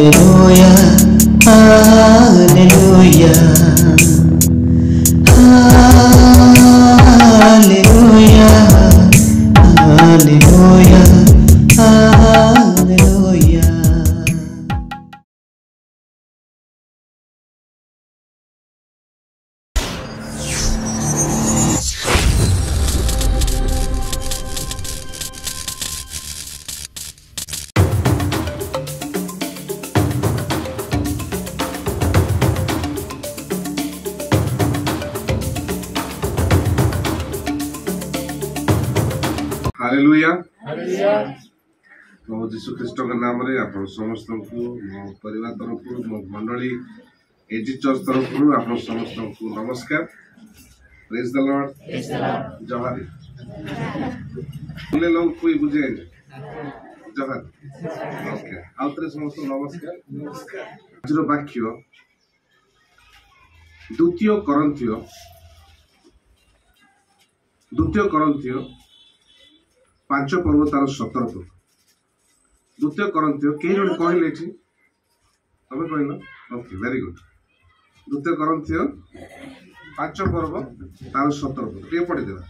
Hallelujah, hallelujah, hallelujah, hallelujah, hallelujah. Hallelujah प्रभु जीशु ख्रीष्ट के नाम रे आप समस्त को मो परिवार तरफ मो मंडली एजी चर्च तरफ आप समस्त को नमस्कार। प्रेज द लॉर्ड जहार बोले लोग कोई बुझे जहार ओके आउतरे समस्त नमस्कार। आज वाक्य द्वितीय करंथियो 5 पर्व तार 17 पद द्वितीय करंथियो कई जन कहले तमें कहल ओके वेरी गुड। द्वितीय करंथियो 5 पर्व तार 17 पद ये पढ़ी देबा।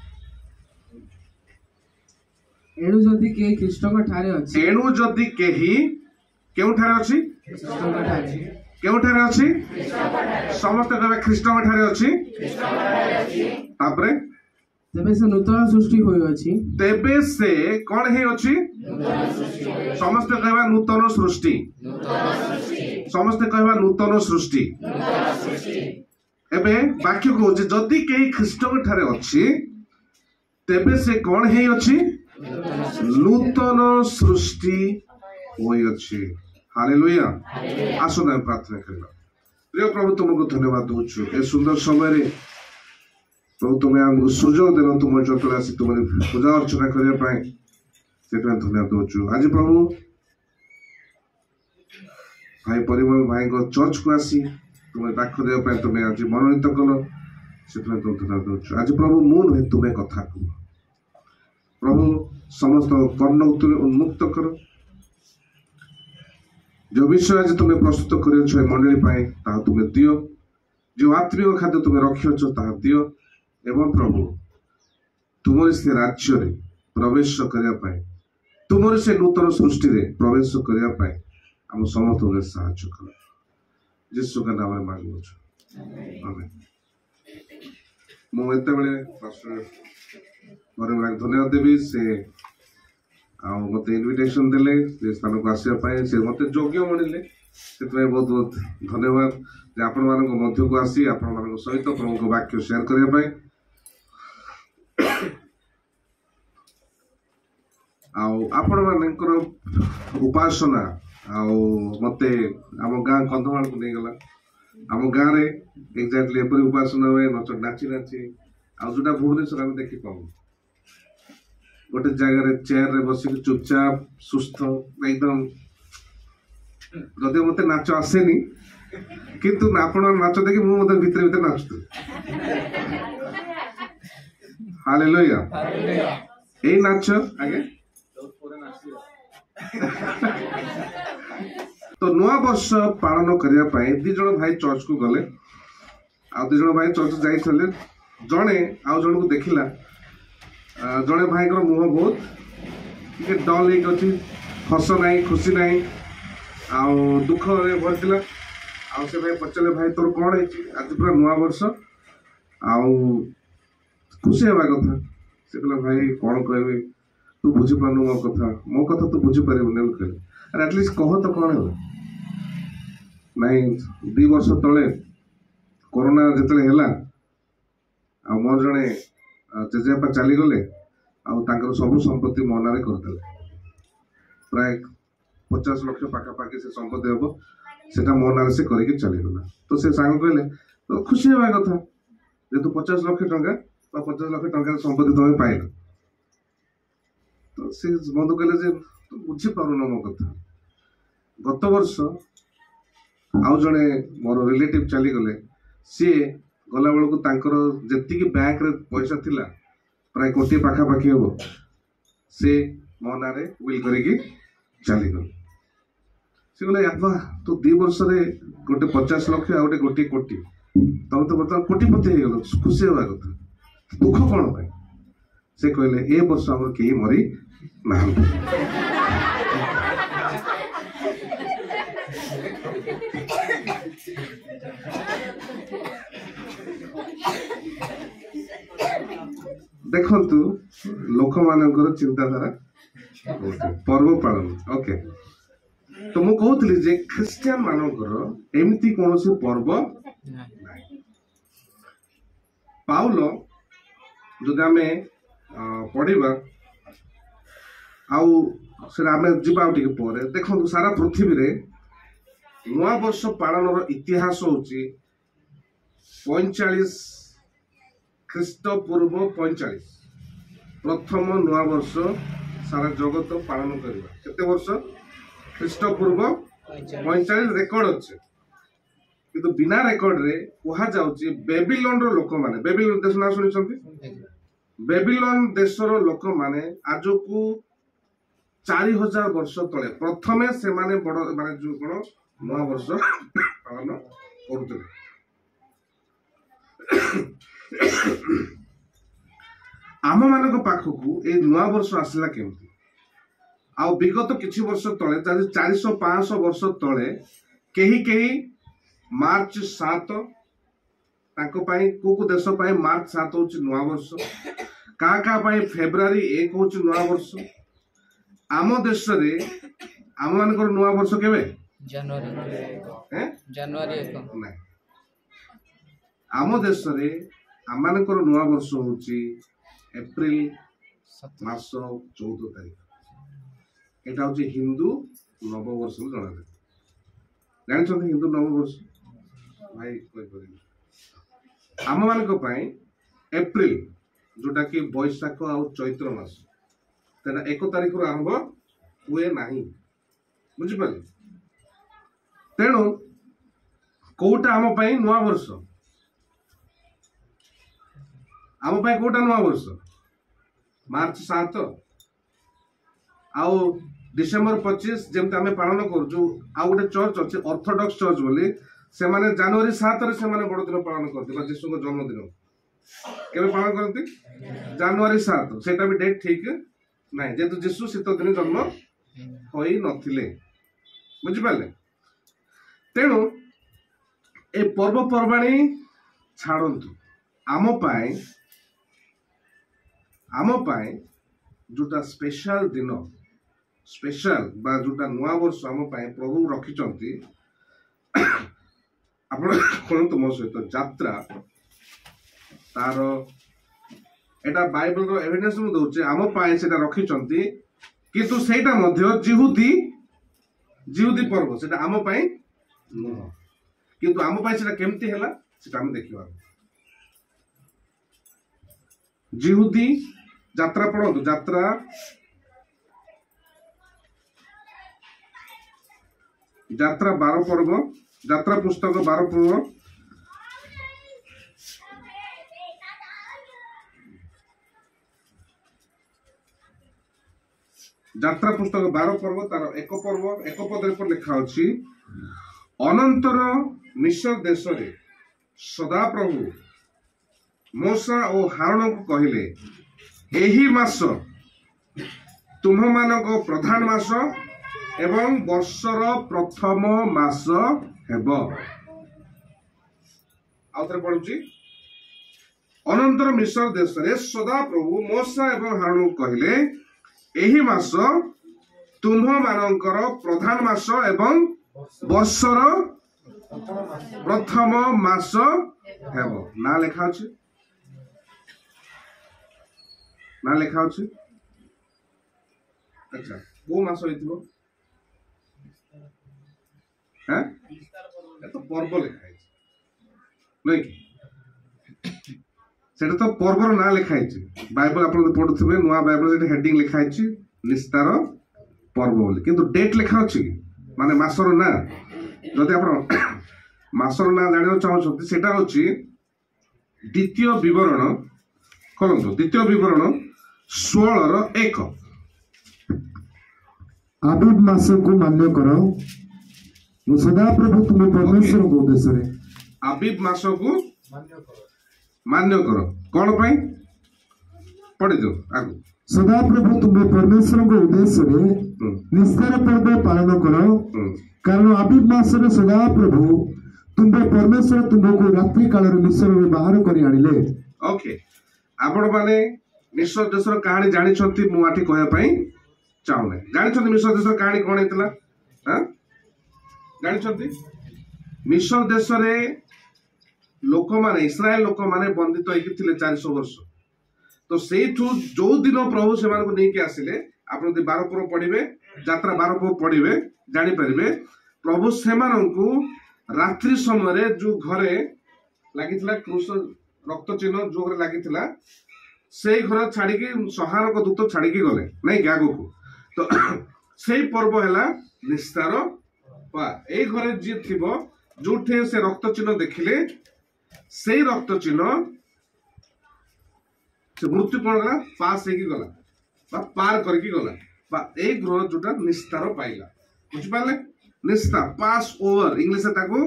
एणु जदि केही ख्रीष्टक ठारे अछि एणु जदि केही केउ ठारे अछि ख्रीष्टक ठारे केउ ठारे अछि समस्त कहबे ख्रीष्टक ठारे अछि तापरे तेबे से नूतन सृष्टि होई अछि तेबे से कोन हे अछि समस्त कहबा नूतन सृष्टि समस्त कहबा नूतन सृष्टि एबे वाक्य को जदि केही ख्रीष्टक ठारे अछि तेबे से कोन हे अछि नूतन सृष्टि होई अछि। हालेलुया आसो ना प्रार्थना करबा। प्रिय प्रभु तुमको धन्यवाद दूछु ए सुंदर समय रे प्रभु तुम्हें हमको सुजोग देन तुम चतुर आसी तुम पूजा अर्चना करने से धन्यवाद दूछु। आज प्रभु भाई परिमल भाई को चर्च को आसी तुम पाख देवा तुम्हें आज मनोनीत कल से तुम धन्यवाद दूछु। आज प्रभु मु नुहे तुम्हें कथा कह प्रभु समस्त कर्ण उन्मुक्त कर जो विषय आज तुम्हें प्रस्तुत कर मंडली तुम्हें दियो जो आत्मिक खाद्य तुम्हें रखिछ ताहा दियो एवं प्रभु तुमरी से राज्य रे प्रवेश करने तुमरी से नूतन सृष्टि रे प्रवेश करने आम समस्त साहाय्य कर यीशु का नाम रे मांगु आमेन। मुझे धन्यवाद देवी से मत इनविटेशन देले स्थान को आसवाई से मत योग्य मणिले से बहुत बहुत धन्यवाद आपण मान मध्य को आसी आपण मान सहित प्रभु वाक्य शेयर करने आपण मानकर उपासना मते आम गाँ कंधमाल को नहीं गला आम गाँव में एक्जाक्टली एपरी उपासना हुए नाची नाची आउटा भुवनेश्वर आम देखी पाऊ गोटे जगह चेयर रे बस चुपचाप सुस्थ एकदम जदि मत नाच आसेनी किंतु आपण नाच देखी मुझे भीतर भीतर नाचुत। हालेलुया ए नाच आगे तो नुआ वर्ष पालन करने दी जन भाई चर्च को गले आ दी जन भाई चर्च जाइए जड़े आउ जन को देखला जड़े भाई मुह बहुत डल होती हस ना खुशी ना आउ दुख भरला आउ से भाई पचारे भाई तोर कौन है आज पूरा नुआ वर्ष आउ खुशी हवा कथा से कहला भाई कौन कह तू बुझीपार मो कथा तू बुझीपार कहले अरे एटलिस्ट कह तो कौन है नाई 2 वर्ष तले कोरोना जिते है मोर जड़े जेजेपा चलीगले आर सब संपत्ति मो ना करदे प्राय 50 लाख पाखापाखि से संपत्ति हम से मो ना से करके चलीगला तो से सांग कहले तो खुशी हवा कथा जे तू 50 लाख टंका 50 लाख टंका संपत्ति तुम्हें पाइल तो से बंधु कहले तू बुझीपार मो कथा गत वर्ष आउ जड़े मोर रिलेटिव चलीगले सी गला बेलू जी बैंक रे पैसा थिला प्राय 1 कोटी पाखापाखि हम से मो ना विल करके चलीगल से कहले आबा तो 2 वर्ष गोटे 50 लाख आ गोटे गोटे कोटी तुम तो बर्तमान कोटिपति हो गल खुशी हवा कथा दुख कौन भाई से कहले ए वर्ष आम कहीं मरी ना देखंतु लोक मानकर चिंताधारा पर्व पालन ओके तो मु कहूली जे ख्रिस्टियन मानकर एमती कौन पर्व पाउल जदि आम पढ़ा आम जीवा देखो सारा पृथ्वी रे नवा वर्ष पालन इतिहास होची 45 ख्रीष्टपूर्व 45 प्रथम नवा वर्ष सारा जगत पालन करवा केते वर्ष ख्रीष्टपूर्व 45 रेकर्ड अच्छे किंतु बिना रेकर्ड रे कहा जाउची बेबीलोन रो लोक माने बेबीलोन देश ना सुनिसंती बेबीलोन देशर लोक माने आजकू 4000 वर्ष तले प्रथमे से माने बड़ माने जो कोन नवा वर्ष पालन करथले आम मान पाखकू ए नुआ वर्ष आसला केमती आउ विगत किछि वर्ष तले 400-500 वर्ष तले केही मार्च 7 ताको पाई को देश पाई मार्च 7 होची नुआ वर्ष का पाई फेब्रुआरी 1 होची नुआ वर्ष आम देश रे आम मानकर नुआ वर्ष केबे जनवरी 1 नहीं आम देश रे आम मानकर नुआ वर्ष होची एप्रिल मास 14 तारीख एटा होची हिंदू नववर्ष जना जान हिंदू नववर्ष भाई कोई आम मान एप्रिल जोटा कि बैशाख आ चैत्र मास तेना 1 तारीख रु आरंभ हुए नहीं बुझिपारे तेणु कोटा आम नुआ वर्ष आम कोटा नुआ वर्ष मार्च 7 आउ डिसेम्बर 25 जमते आम पालन करूँ आ गोटे चर्च अच्छे ऑर्थोडॉक्स चर्च बोली से माने जनवरी 7 रे से माने बड़ दिन पालन करते जीशु को जन्मदिन केबे पालन करते जनवरी 7 सेटा भी डेट ठीक नहीं जेतु जीशु शीत दिन जन्म होई नथिले बुझिपाले तेणु ए पर्वपर्वाणी छाड़ंतु आम पाए जोटा स्पेशल दिन स्पेशल बा जोटा नुआ वर्ष आम पाए प्रभु रखिचंती आपण कोन तुम सहित यात्रा तार एटा बाइबल रो एविडेंस मु दउचे आम पाए सेटा रखिचंती किंतु सेटा मध्य जिहुदी पर्व सेटा आम पाए नुह किंतु आम पाए सेटा केमती हैला सेटा हम देखिबा जिहुदी यात्रा पढ़ो यात्रा 12 पर्व यात्रा पुस्तक 12 पर्व यात्रा पुस्तक 12 पर्व तार एक पद पर लिखा अछि अनंतर मिस्र देश रे सदा प्रभु मूसा और हारून को कहले एही मास तुम मानक प्रधान मास एवं वर्षर प्रथम मास हेब आउथरे पढुची अनंतर मिस्र देश रे सदा प्रभु मूसा एवं हारून को कहले एही मास तुम मानकर प्रधान मास एवं वर्षर प्रथम मास हेब ना लिखा अछि ना लिखा अछि अच्छा वो मास होइथिबो हैं ए तो पर्व लिखा है नहीं कि सेटा तो पर्वर ना लिखा है बाइबल आपण पढुथिबे नुआ बाइबल जे हेडिंग लिखा है निस्तार पर्व बोली किंतु डेट लिखा अछि माने मासर ना जदि आपण मासर ना जानियो चाहछथि सेटा होछि द्वितीय विवरण खोलंतु द्वितीय विवरण 16 1 आबिब मास को मान्य करो ଓ ସଦାପ୍ରଭୁ ତୁମେ ପରମେଶ୍ୱରଙ୍କ ଉଦ୍ଦେଶ୍ୟରେ ଆବିବ ମାସକୁ ମାନ୍ୟ କର। କଣ ପାଇଁ ପଢିଦିଅ ଆଗକୁ। ସଦାପ୍ରଭୁ ତୁମେ ପରମେଶ୍ୱରଙ୍କ ଉଦ୍ଦେଶ୍ୟରେ ନିସ୍ତାର ପର୍ବ ପାଳନ କର, କାରଣ ଆବିବ ମାସରେ ସଦାପ୍ରଭୁ ତୁମ୍ଭ ପରମେଶ୍ୱର ତୁମ୍ଭକୁ ରାତ୍ରି କାଳରେ ମିଶ୍ରରେ ବାହାର କରି ଆଣିଲେ। ଓକେ, ଆପଣ ମାନେ ମିଶ୍ର ଦେଶର କାହାଣୀ ଜାଣିଛନ୍ତି? ମୁଁ ଆଠି କହିବା ପାଇଁ ଚାହୁଁନି। ଜାଣିଛନ୍ତି ମିଶ୍ର ଦେଶର କାହାଣୀ କଣ ହେଇଥିଲା? ଜାଣିଛନ୍ତି? ମିଶ୍ର ଦେଶରେ ଲୋକମାନେ ଇସ୍ରାଏଲ ଲୋକମାନେ ବନ୍ଦିତ ହେଇକି ଥିଲେ 400 ବର୍ଷ। ତ ସେଇଠୁ ଯୋଉ ଦିନ ପ୍ରଭୁ ସେମାନଙ୍କୁ ନେଇକି ଆସିଲେ, ଆପଣ ଯଦି 12 ପର୍ବ ପଢିବେ, ଯାତ୍ରା 12 ପର୍ବ ପଢିବେ, ଜାଣିପାରିବେ ପ୍ରଭୁ ସେମାନଙ୍କୁ ରାତ୍ରି ସମୟରେ ଯୋଉ ଘରେ ଲାଗିଥିଲା କ୍ରୁଶ ରକ୍ତ ଚିହ୍ନ ଯୋଉ ଘରେ ଲାଗିଥିଲା, ସେଇ ଘର ଛାଡିକି ସହାରକ ଦୂତ ଛାଡିକି ଗଲେ ନାଇଁ କି ଆଗକୁ। ତ ସେଇ ପର୍ବ ହେଲା ନିସ୍ତାର। ଏଇ ଘରେ ଯିଏ ଥିବ ଯୋଉଠି ସେ ରକ୍ତ ଚିହ୍ନ ଦେଖିଲେ, ସେଇ ରକ୍ତ ଚିହ୍ନ ସେ ମୃତ୍ୟୁ କଣ ଗଲା ପାସ୍ ହେଇକି ଗଲା ବା ପାର କରିକି ଗଲା, ବା ଏଇ ଗୃହ ଯୋଉଟା ନିସ୍ତାର ପାଇଲା। ବୁଝିପାରିଲେ? ନିସ୍ତାର ପାସ୍ ଓଭର, ଇଂଲିଶରେ ତାକୁ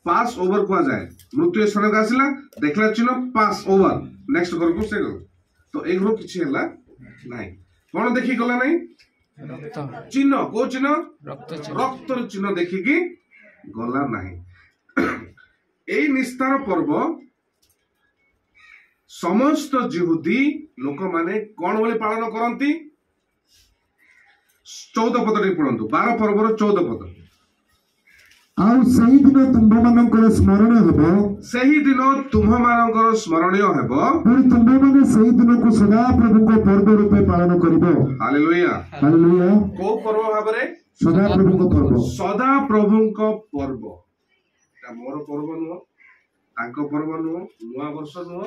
ପାସ୍ ଓଭର କୁହାଯାଏ। ମୃତ୍ୟୁ ସ୍ଥାନକୁ ଆସିଲା, ଦେଖିଲା ଚିହ୍ନ, ପାସ୍ ଓଭର, ନେକ୍ସଟ ଘରକୁ ସେ ଗଲା। ତ ଏଇ ଘର କିଛି ହେଲା ନାହିଁ। କଣ ଦେଖି ଗଲା ନାହିଁ? ଚିହ୍ନ। କୋଉ ଚିହ୍ନ? ରକ୍ତର ଚିହ୍ନ ଦେଖିକି ଗଲା ନାହିଁ। ଏଇ ନିସ୍ତାର ପର୍ବ ସମସ୍ତ ଜିହୁଦୀ ଲୋକମାନେ କଣ ବୋଲି ପାଳନ କରନ୍ତି? 14 ପଦ ଟିକେ ପଢନ୍ତୁ। 12 ପର୍ବର 14 ପଦ। ଆଉ ସେହିଦିନ ତୁମ୍ଭମାନଙ୍କର ସ୍ମରଣୀୟ ହେବ, ସେହିଦିନ ତୁମ୍ଭମାନଙ୍କର ସ୍ମରଣୀୟ ହେବ, ପୁଣି ତୁମ୍ଭମାନେ ସେହି ଦିନକୁ ସଦାପ୍ରଭୁଙ୍କ ପର୍ବ ରୂପେ ପାଳନ କରିବ। ହାଲେଲୁୟା। ହାଲେଲୁୟା। କୋଉ ପର୍ବ ଭାବରେ? ସଦାପ୍ରଭୁଙ୍କ ପର୍ବ। ସଦାପ୍ରଭୁଙ୍କ ପର୍ବ। ଏଟା ମୋର ପର୍ବ ନୁହଁ, ତାଙ୍କ ପର୍ବ ନୁହଁ, ନୂଆ ବର୍ଷ ନୁହଁ।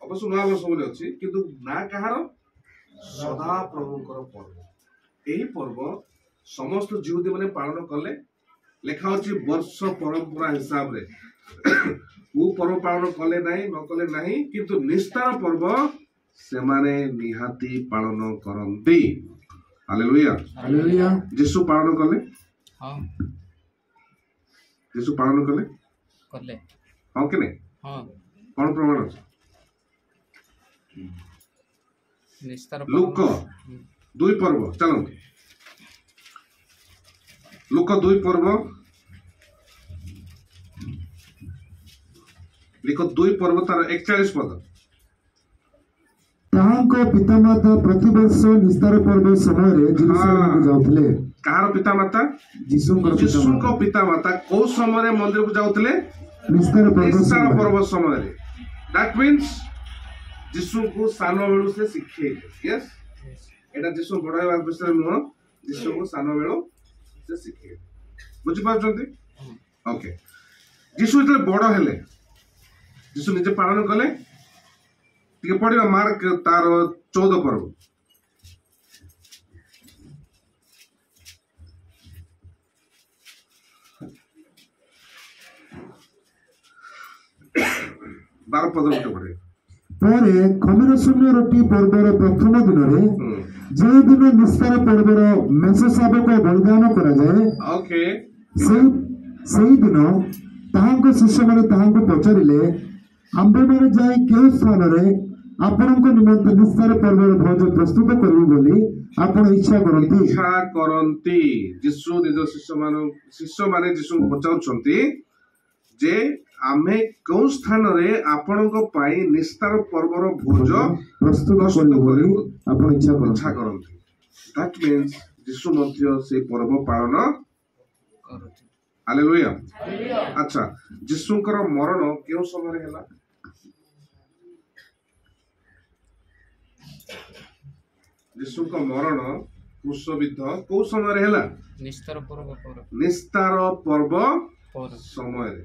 ଅବଶ୍ୟ ନୂଆ ବର୍ଷ ବୋଲି ଅଛି, କିନ୍ତୁ ନା କାହାର? ସଦାପ୍ରଭୁଙ୍କର ପର୍ବ। ଏହି ପର୍ବ ସମସ୍ତ ଜିହୁଦୀ ମାନେ ପାଳନ କଲେ। ଲେଖା ଅଛି ବର୍ଷ ପରମ୍ପରା ହିସାବରେ କୋଉ ପର୍ବ ପାଳନ କଲେ ନାହିଁ, ନ କଲେ ନାହିଁ, କିନ୍ତୁ ନିସ୍ତାର ପର୍ବ ସେମାନେ ନିହାତି ପାଳନ କରନ୍ତି। ହାଲେଲୁୟା। ହାଲେଲୁୟା। ଯୀଶୁ ପାଳନ କଲେ? ଯୀଶୁ ପାଳନ କଲେ? ହଁ କି ନାଇଁ? କଣ ପ୍ରମାଣ ଅଛି? ଲୁକ 2 ପର୍ବ, ଚାଲନ୍ତୁ। ଲୁକ 2 ପର୍ବ, ଲୁକ 2 ପର୍ବ ତାର 41 ପଦ। ତାହାଙ୍କ ପିତାମାତା ପ୍ରତିବର୍ଷ ନିସ୍ତାର ପର୍ବ ସମୟରେ ଜେରୁସାଲେମକୁ ଯାଉଥିଲେ। କାହାର ପିତାମାତା? ଯୀଶୁଙ୍କ ପିତାମାତା କୋଉ ସମୟରେ ମନ୍ଦିରକୁ ଯାଉଥିଲେ? ନିସ୍ତାର ପର୍ବ ସମୟରେ। ଦ୍ୟାଟ୍ ମିନ୍ସ ଯୀଶୁଙ୍କୁ ସାନ ବେଳୁ ସେ ଶିଖେଇଲେ। ୟେସ୍, ଏଟା ଯୀଶୁ ବଡ ହେବା ବିଷୟରେ ନୁହଁ, ଯୀଶୁଙ୍କୁ ସାନ ବେଳୁ ସେ ଶିଖେଇଲେ। ବୁଝିପାରୁଛନ୍ତି? ଓକେ। ଯୀଶୁ ଯେତେବେଳେ ବଡ ହେଲେ, ଯୀଶୁ ନିଜେ ପାଳନ କଲେ। ଟିକେ ପଢିବା ମାର୍କ ତାର 14 ପର୍ବ। ବାର ପଦ ପଢେ। ପରେ ଖମିର ଶୂନ୍ୟ ରୋଟି ପର୍ବର ପ୍ରଥମ ଦିନରେ, ଯେଉଁ ଦିନ ନିସ୍ତାର ପର୍ବର ମେଷ ଶାବକ ବଳିଦାନ କରାଯାଏ, ସେହି ଦିନ ତାହାଙ୍କ ଶିଷ୍ୟମାନେ ତାହାଙ୍କୁ ପଚାରିଲେ, ଆମ୍ଭେମାନେ ଯାଇ କେଉଁ ସ୍ଥାନରେ ଆପଣଙ୍କ ନିମନ୍ତେ ନିସ୍ତାର ପର୍ବର ଭୋଜ ପ୍ରସ୍ତୁତ କରିବୁ ବୋଲି ଆପଣ ଇଚ୍ଛା କରନ୍ତି। ଯୀଶୁ ନିଜ ଶିଷ୍ୟମାନେ ଯୀଶୁଙ୍କୁ ପଚାରୁଛନ୍ତି ଯେ ଆମେ କେଉଁ ସ୍ଥାନରେ ଆପଣଙ୍କ ପାଇଁ ନିସ୍ତାର ପର୍ବର ଭୋଜ ପ୍ରସ୍ତୁତ କରିବୁ ବୋଲି ଆପଣ ଇଚ୍ଛା କରନ୍ତି। ଦ୍ୟାଟ୍ ମିନ୍ସ ଯୀଶୁ ମଧ୍ୟ ସେ ପର୍ବ ପାଳନ କରନ୍ତି। ହାଲେଲୁୟା। ଆଚ୍ଛା, ଯୀଶୁଙ୍କର ମରଣ କେଉଁ ସମୟରେ ହେଲା? ଯୀଶୁଙ୍କ ମରଣ କ୍ରୁଶବିଦ୍ଧ କୋଉ ସମୟରେ ହେଲା? ନିସ୍ତାର ପର୍ବ ସମୟରେ।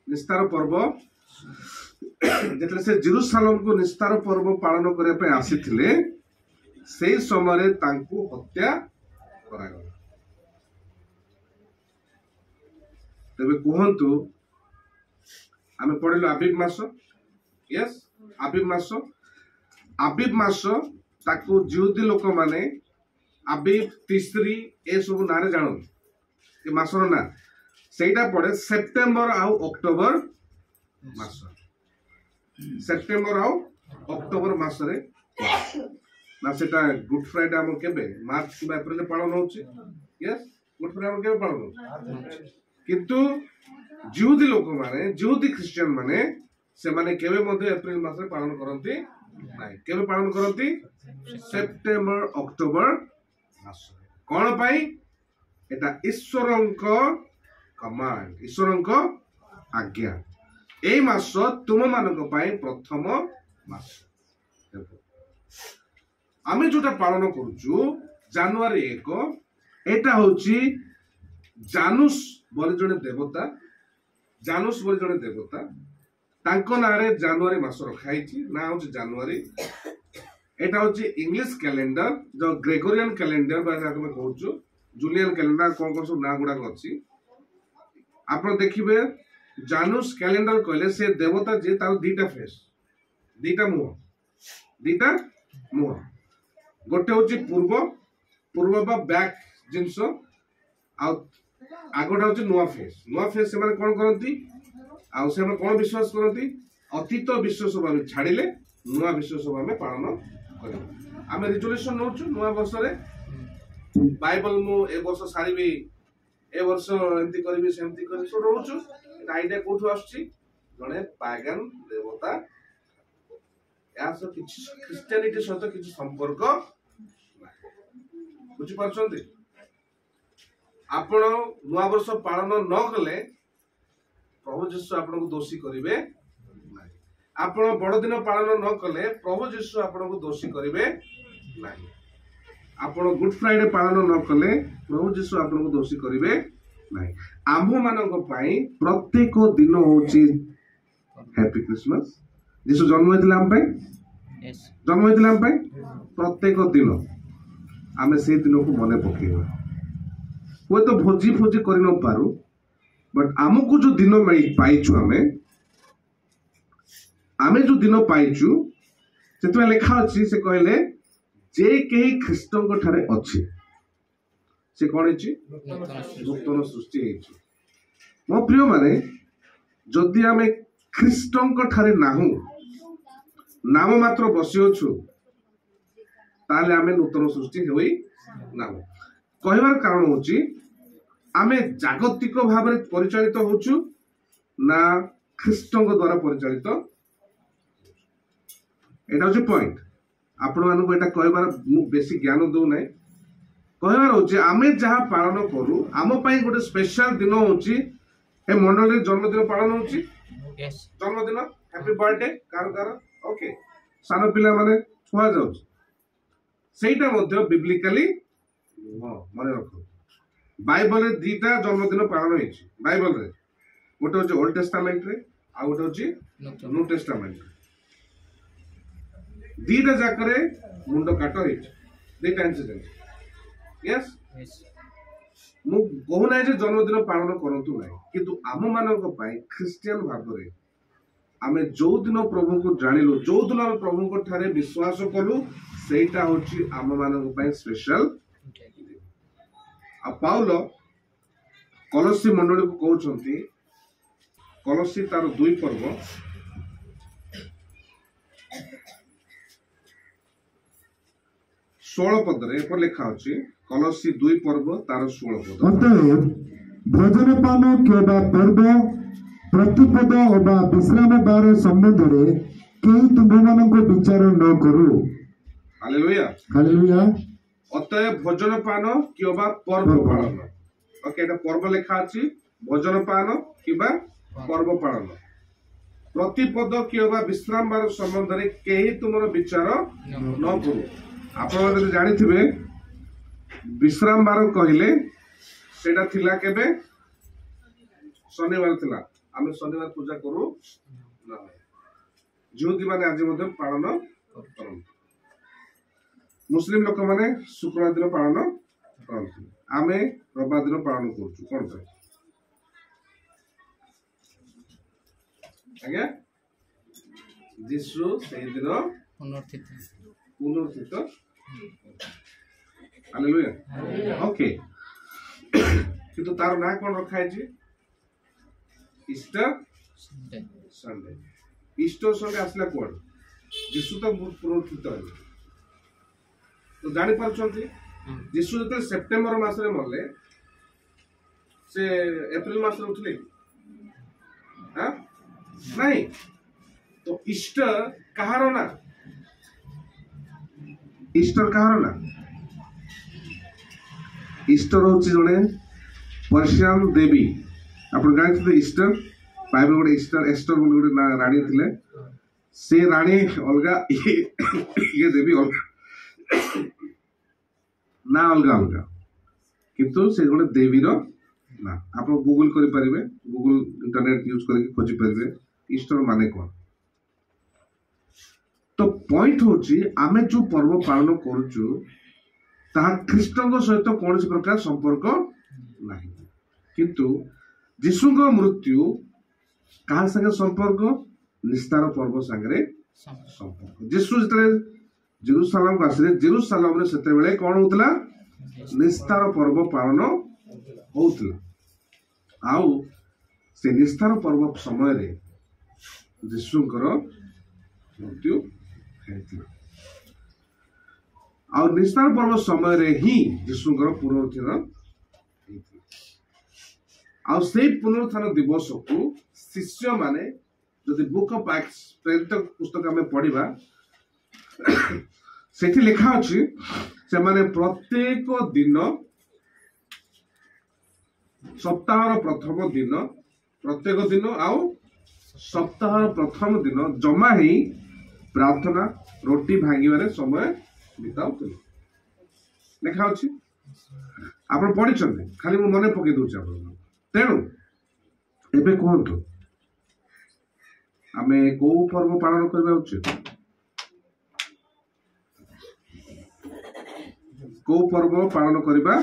ନିସ୍ତାର ପର୍ବ ଯେତେବେଳେ ସେ ଜେରୁସାଲେମକୁ ନିସ୍ତାର ପର୍ବ ପାଳନ କରିବା ପାଇଁ ଆସିଥିଲେ, ସେଇ ସମୟରେ ତାଙ୍କୁ ହତ୍ୟା କରାଗଲା। ତେବେ କୁହନ୍ତୁ, ଆମେ ପଢିଲୁ ଆବିବ ମାସ। ୟେସ୍, ଆବିବ ମାସ ତାକୁ ଜିହୁଦୀ ଲୋକମାନେ ଆବିବ, ତିସ୍ରି ଏସବୁ ନାଁରେ ଜାଣନ୍ତି। ଏ ମାସର ନା ସେଇଟା ପଡେ ସେପ୍ଟେମ୍ବର ଆଉ ଅକ୍ଟୋବର ମାସ ସେପ୍ଟେମ୍ବର ଆଉ ଅକ୍ଟୋବର ମାସରେ ନା ସେଟା ଗୁଡ୍ ଫ୍ରାଇଡେ ଆମର କେବେ ମାର୍ଚ୍ଚ କିମ୍ବା ଏପ୍ରିଲରେ ପାଳନ ହଉଛି ୟେସ୍ ଗୁଡ୍ ଫ୍ରାଇଡେ ଆମର କେବେ ପାଳନ ହଉଛି କିନ୍ତୁ ଜିହୁଦୀ ଲୋକମାନେ ଜିହୁଦୀ ଖ୍ରୀଷ୍ଟିଆନ ମାନେ ସେମାନେ କେବେ ମଧ୍ୟ ଏପ୍ରିଲ ମାସରେ ପାଳନ କରନ୍ତି ନାହିଁ କେବେ ପାଳନ କରନ୍ତି ସେପ୍ଟେମ୍ବର ଅକ୍ଟୋବର ମାସରେ କଣ ପାଇଁ ଏଟା ଈଶ୍ୱରଙ୍କ କମାଣ୍ଡ ଈଶ୍ୱରଙ୍କ ଆଜ୍ଞା ଏଇ ମାସ ତୁମ ମାନଙ୍କ ପାଇଁ ପ୍ରଥମ ମାସ ଆମେ ଯୋଉଟା ପାଳନ କରୁଛୁ ଜାନୁଆରୀ 1 ଏଟା ହଉଛି ଜାନୁସ୍ ବୋଲି ଜଣେ ଦେବତା ଜାନୁସ୍ ବୋଲି ଜଣେ ଦେବତା ତାଙ୍କ ନାଁରେ ଜାନୁଆରୀ ମାସ ରଖାଯାଇଛି ନା ହଉଛି ଜାନୁଆରୀ ଏଟା ହଉଛି ଇଂଲିଶ କ୍ୟାଲେଣ୍ଡର ଯୋଉ ଗ୍ରେଗୋରିଆନ କ୍ୟାଲେଣ୍ଡର ବା ଆମେ କହୁଛୁ ଜୁଲିଆନ କ୍ୟାଲେଣ୍ଡର କଣ କଣ ସବୁ ନାଁ ଗୁଡାକ ଅଛି ଆପଣ ଦେଖିବେ ଜାନୁସ୍ କ୍ୟାଲେଣ୍ଡର କହିଲେ ସେ ଦେବତା ଯିଏ ତାର ଦିଟା ଫେସ୍ ଦିଟା ମୁହଁ ଗୋଟେ ହଉଛି ପୂର୍ବ ବା ବ୍ୟାକ୍ ଜିନିଷ ଆଉ ଆଗଟା ହଉଛି ନୂଆ ଫେସ୍ ସେମାନେ କଣ କରନ୍ତି ଆଉ ସେମାନେ କଣ ବିଶ୍ୱାସ କରନ୍ତି ଅତୀତ ବିଶ୍ୱାସ ସବୁ ଆମେ ଛାଡିଲେ ନୂଆ ବିଶ୍ୱାସ ସବୁ ଆମେ ପାଳନ କରିବା ଆମେ ରିଜଲ୍ୟୁସନ ନଉଛୁ ନୂଆ ବର୍ଷରେ ବାଇବଲ ମୁଁ ଏ ବର୍ଷ ସାରିବି ଏ ବର୍ଷ ଏମିତି କରିବି ସେମିତି କରିବି ସବୁ ରହୁଛୁ ଆଇଡିଆ କୋଉଠୁ ଆସୁଛି ଜଣେ ପାଗାନ ଦେବତା ଏହା ସହ କିଛି ଖ୍ରୀଷ୍ଟିଆନିଟି ସହିତ କିଛି ସମ୍ପର୍କ ବୁଝିପାରୁଛନ୍ତି ଆପଣ ନୂଆ ବର୍ଷ ପାଳନ ନ କଲେ ପ୍ରଭୁ ଯୀଶୁ ଆପଣଙ୍କୁ ଦୋଷୀ କରିବେ ନାହିଁ ଆପଣ ବଡଦିନ ପାଳନ ନ କଲେ ପ୍ରଭୁ ଯୀଶୁ ଆପଣଙ୍କୁ ଦୋଷୀ କରିବେ ନାହିଁ ଆପଣ ଗୁଡ୍ ଫ୍ରାଇଡେ ପାଳନ ନ କଲେ ପ୍ରଭୁ ଯୀଶୁ ଆପଣଙ୍କୁ ଦୋଷୀ କରିବେ ନାହିଁ ଆମ୍ଭ ମାନଙ୍କ ପାଇଁ ପ୍ରତ୍ୟେକ ଦିନ ହଉଛି ହ୍ୟାପି କ୍ରିସମାସ ଯୀଶୁ ଜନ୍ମ ହେଇଥିଲେ ଆମ ପାଇଁ ପ୍ରତ୍ୟେକ ଦିନ ଆମେ ସେଇ ଦିନକୁ ମନେ ପକେଇବା ହୁଏତ ଭୋଜି କରି ନ ପାରୁ ବଟ୍ ଆମକୁ ଯୋଉ ଦିନ ପାଇଛୁ ଆମେ ଯୋଉ ଦିନ ପାଇଛୁ ସେଥିପାଇଁ ଲେଖା ଅଛି ସେ କହିଲେ ଯେ କେହି ଖ୍ରୀଷ୍ଟଙ୍କ ଠାରେ ଅଛି ସେ କଣ ହେଇଛି ନୂତନ ସୃଷ୍ଟି ହେଇଛି ମୋ ପ୍ରିୟ ମାନେ ଯଦି ଆମେ ଖ୍ରୀଷ୍ଟଙ୍କ ଠାରେ ନାହୁଁ ନାମ ମାତ୍ର ବସିଅଛୁ ତାହେଲେ ଆମେ ନୂତନ ସୃଷ୍ଟି ହୋଇ ନାହୁଁ କହିବାର କାରଣ ହଉଛି ଆମେ ଜାଗତିକ ଭାବରେ ପରିଚାଳିତ ହଉଛୁ ନା ଖ୍ରୀଷ୍ଟଙ୍କ ଦ୍ୱାରା ପରିଚାଳିତ ଏଇଟା ହଉଛି ପଏଣ୍ଟ ଆପଣମାନଙ୍କୁ ଏଇଟା କହିବାର ମୁଁ ବେଶୀ ଜ୍ଞାନ ଦଉନାହିଁ କହିବାର ହଉଛି ଆମେ ଯାହା ପାଳନ କରୁ ଆମ ପାଇଁ ଗୋଟେ ସ୍ପେଶାଲ ଦିନ ହଉଛି ଏ ମଣ୍ଡଳୀରେ ଜନ୍ମଦିନ ପାଳନ ହଉଛି ଜନ୍ମଦିନ ହ୍ୟାପି ବାର୍ଥଡେ କାର ଓକେ ସାନ ପିଲାମାନେ କୁହାଯାଉଛି ସେଇଟା ମଧ୍ୟ ବିବ୍ଲିକାଲି ମନେ ରଖ ବାଇବଲରେ ଦିଟା ଜନ୍ମଦିନ ପାଳନ ହେଇଛି ବାଇବଲରେ ଗୋଟେ ହଉଛି ଓଲ୍ଡ ଟେଷ୍ଟାମେଣ୍ଟରେ ଆଉ ଗୋଟେ ହଉଛି ନ୍ୟୁ ଟେଷ୍ଟାମେଣ୍ଟରେ ଦିଟା ଯାକରେ ମୁଣ୍ଡ କାଟ ହେଇଛି ଦିଟା ଇନସିଡେଣ୍ଟ ୟେସ୍ ମୁଁ କହୁନାହିଁ ଯେ ଜନ୍ମଦିନ ପାଳନ କରନ୍ତୁ ନାହିଁ କିନ୍ତୁ ଆମ ମାନଙ୍କ ପାଇଁ ଖ୍ରୀଷ୍ଟିଆନ ଭାବରେ ଆମେ ଯୋଉ ଦିନ ପ୍ରଭୁଙ୍କୁ ଜାଣିଲୁ ଯୋଉ ଦିନ ଆମେ ପ୍ରଭୁଙ୍କ ଠାରେ ବିଶ୍ୱାସ କଲୁ ସେଇଟା ହଉଛି ଆମ ମାନଙ୍କ ପାଇଁ ସ୍ପେଶାଲ ଆଉ ପାଉଲ କଲସି ମଣ୍ଡଳୀକୁ କହୁଛନ୍ତି କଲସି ତାର 2 ପର୍ବ 16 ପଦରେ ଏପରି ଲେଖା ଅଛି କଲସି 2 ପର୍ବ ତାର 16 ପଦ ଅତଏବ ଭୋଜନପାନ କିମ୍ବା ପର୍ବ ପ୍ରତିପଦ ଅବା ବିଶ୍ରାମ ବାର ସମ୍ବନ୍ଧରେ କେହି ତୁମ୍ଭମାନଙ୍କ ବିଚାର ନ କରୁ ହାଲେଲୁୟା ଅତଏବ ଭୋଜନପାନ କିମ୍ବା ପର୍ବ ପାଳନ ଓକେ ଏଟା ପର୍ବ ଲେଖା ଅଛି ଭୋଜନପାନ କିମ୍ବା ପର୍ବ ପାଳନ ପ୍ରତିପଦ କିମ୍ବା ବିଶ୍ରାମ ବାର ସମ୍ବନ୍ଧରେ କେହି ତୁମର ବିଚାର ନ କରୁ ଆପଣ ଯଦି ଜାଣିଥିବେ ବିଶ୍ରାମ ବାର କହିଲେ ସେଇଟା ଥିଲା କେବେ ଶନିବାର ଥିଲା ଆମେ ଶନିବାର ପୂଜା କରୁ ଜିହୁଦୀ ମାନେ ଆଜି ମଧ୍ୟ ପାଳନ କରନ୍ତି ମୁସଲିମ ଲୋକମାନେ ଶୁକ୍ରବାର ଦିନ ପାଳନ କରନ୍ତି ଆମେ ରବିବାର ଦିନ ପାଳନ କରୁଛୁ କଣ ପାଇଁ ଆଜ୍ଞା ଯୀଶୁ ସେଇଦିନ ପୁନରୁତ୍ଥିତ ହାଲେଲୁୟା ଓକେ किंतु तार ना कौन रखा है ईस्टर संडे ईस्टर संडे आसला कौन जीशु तो पुनरुत्थित हेले तो जानी पारुछंती जीशु जते सेप्टेम्बर मास रे मरले से एप्रिल मास रे उठले हां नहीं तो ईस्टर कहारो ना ईस्टर कहारो ना ईस्टर होची जणे पर्शियन देवी आपण जानते ईस्टर बाइबल गोटे ईस्टर एस्टर गोटे ना रानी थिले से रानी अलगा ये देवी अलगा ना अलगा अलगा किंतु से गोटे देवी रो ना आप गूगल करि परिबे गूगल इंटरनेट यूज करके खोजी परिबे ईस्टर माने कोन तो पॉइंट होची आमे जो पर्व पालन करूचु ताहा ख्रीष्टଙ୍କ सहित कौन प्रकार संपर्क नहीं किंतु जीशुଙ୍କ मृत्यु कहा संगे संपर्क निस्तार पर्व संगे संपर्क जीशु जते जेरूशलेम को आसिले जेरूशलेम रे सेते बेले कोन होतला निस्तार पर्व पालन होतला आउ से निस्तार पर्व समय रे जीशुଙ୍କର मृत्यु हेतला आ निस्तार पर्व समय रे ही जीशुଙ୍କର पुनरुत्थान आ से पुनरुत्थान दिवस को शिष्य माने जदि बुक ऑफ एक्ट्स प्रेरित पुस्तक में पढ़िबा सेठी लिखा अछि से माने प्रत्येक दिन सप्ताहर प्रथम दिन प्रत्येक दिन आउ सप्ताहर प्रथम दिन जमा ही प्रार्थना रोटी भांगिबारे समय बिताउतले लिखा अछि आपण पढिछन्ते खाली मु मने पके दउछ आपण तेणु एबे कहतु आमे को पर्व पालन करबा उचित को पर्व पालन करबा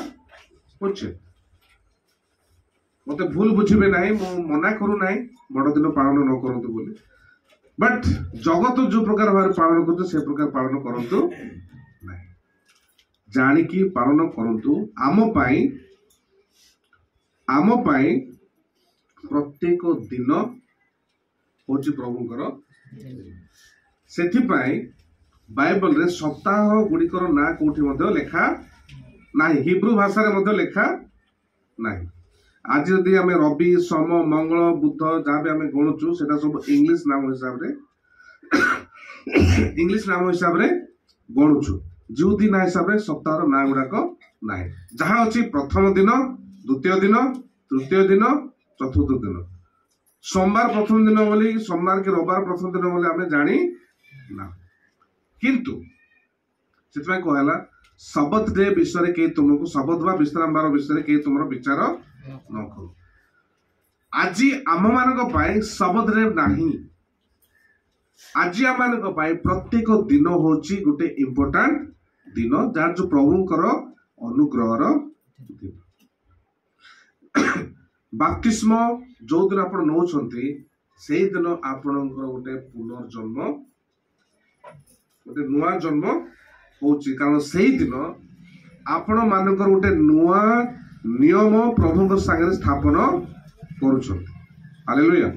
उचित मते भूल बुझिबे नाही मु मना करू नाही बड़ दिन पालन न करंतु बोली बट जगत जो प्रकार भार पालन करतो से प्रकार पालन करंतु नाही जानि की पालन करंतु आम पाई प्रत्येक दिन होची प्रभुंकर सेथिपाई बाइबल रे सप्ताह गुड़िकर ना कोठी मध्य लेखा नाही हिब्रू भाषा रे मध्य लेखा नाही आज यदि आम रवि सोम मंगल बुध जहाँ भी आम गणुचु सेटा सब इंग्लिश नाम हिसाब रे इंग्लिश नाम हिसाब रे गणुचु जो दिन हिसाब रे सप्ताह ना गुड़ाक ना जहाँ अच्छी प्रथम दिन द्वितीय दिन तृतीय दिन चतुर्थ दिन सोमवार प्रथम दिन बोली सोमवार के रविवार प्रथम दिन बोली आम जानी ना किंतु से कहला शबद डे विषय के तुमको शबद बा विश्राम बार विषय के तुम विचार न करो आज आम मान शबद डे नहीं आज आम मान प्रत्येक दिन होची गोटे इम्पोर्टाट दिन जहाँ जो प्रभुंकर अनुग्रहर दिन बाप्तिस्म जो दिन आप नौछंती से दिन आपणकर गोटे पुनर्जन्म गोटे नुआ जन्म होची कारण से दिन आपण मानकर गोटे नुआ नियम प्रभु सागर स्थापन करुछंती हालेलुया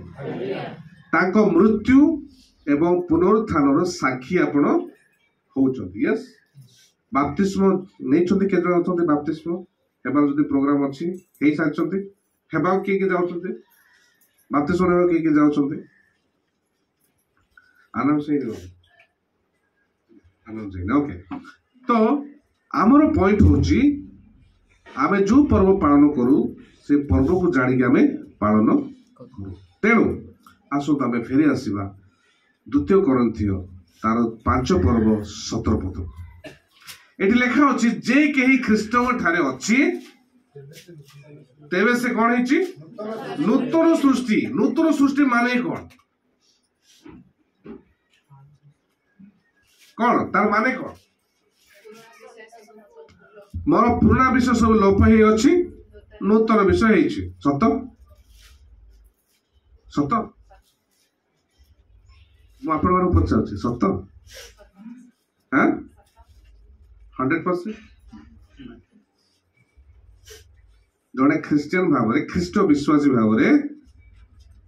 तांको मृत्यु एवं पुनरुत्थानर साक्षी आपण होउछंती यस बाप्तिस्म नेछंती केजन अछंती बाप्तिस्म हेबार जदि प्रोग्राम अछि हेई सारछंती हेबा के जाउछंती बाप्तिस्म हेबा के जाउछंती आनंद से आनंद से ओके तो आमर पॉइंट होची आमे जो पर्व पालन करू से पर्व को जानी के आमे पालन करू तेणु आसो आमे फेरी आसीबा द्वितीय कोरिन्थिय तार 5 पर्व 17 पद एटी लेखा अछि जे केही ख्रीष्टन ठारे अछि तेबे से कोन हिची नूतन सृष्टि माने कोन तार माने कोन मोर पुराना विषय सब लोप हे अछि नूतन विषय हेछि सत सत मु आपण माने पचाछि सत हां 100% जड़े ख्रीस्टियन भाव में ख्रीष्ट विश्वासी भाव में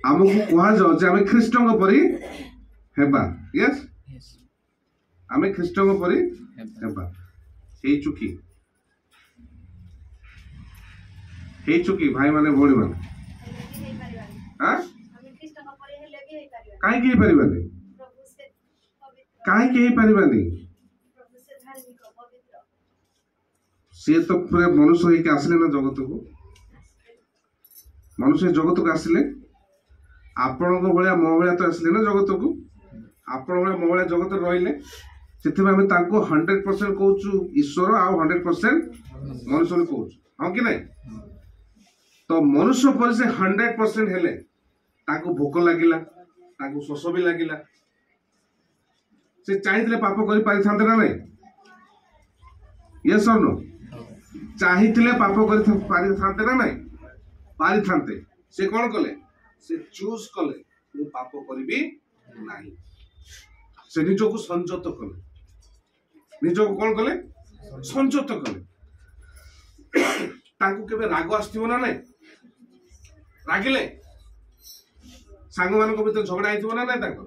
आमको कहुए जे आम ख्रीष्ट परी हेबा यस आम ख्रीष्ट परी हेबा चुकी भाई माने भौणी माने कहीं पारिबानी कहीं पारिबानी सी तो पूरे मनुष्य होके आसिले ना जगत को मनुष्य जगत को आसिले आपण भाया मो भाया तो आसिले ना जगत को आपण भाया मो भाया जगत रहिले से 100% कहूँ ईश्वर आ 100% मनुष्य कहूँ हाँ कि नहीं तो मनुष्य पर से 100% हेले ताको भोक लगिला ताको शोष भी लगिला से चाहिए पाप कर पारि थांते ना नहीं यस और नो चाहिए पाप कर पारि थांते ना नहीं पारि थांते से कौन कले से चूज कले मु पाप करिबी नाही से निज को संयत कले निज को कौन कले संयत कले ताको केबे राग आस्थिबो ना नहीं रागिले सांग मान भीतर झगड़ा होइथिबो ना नहीं ताको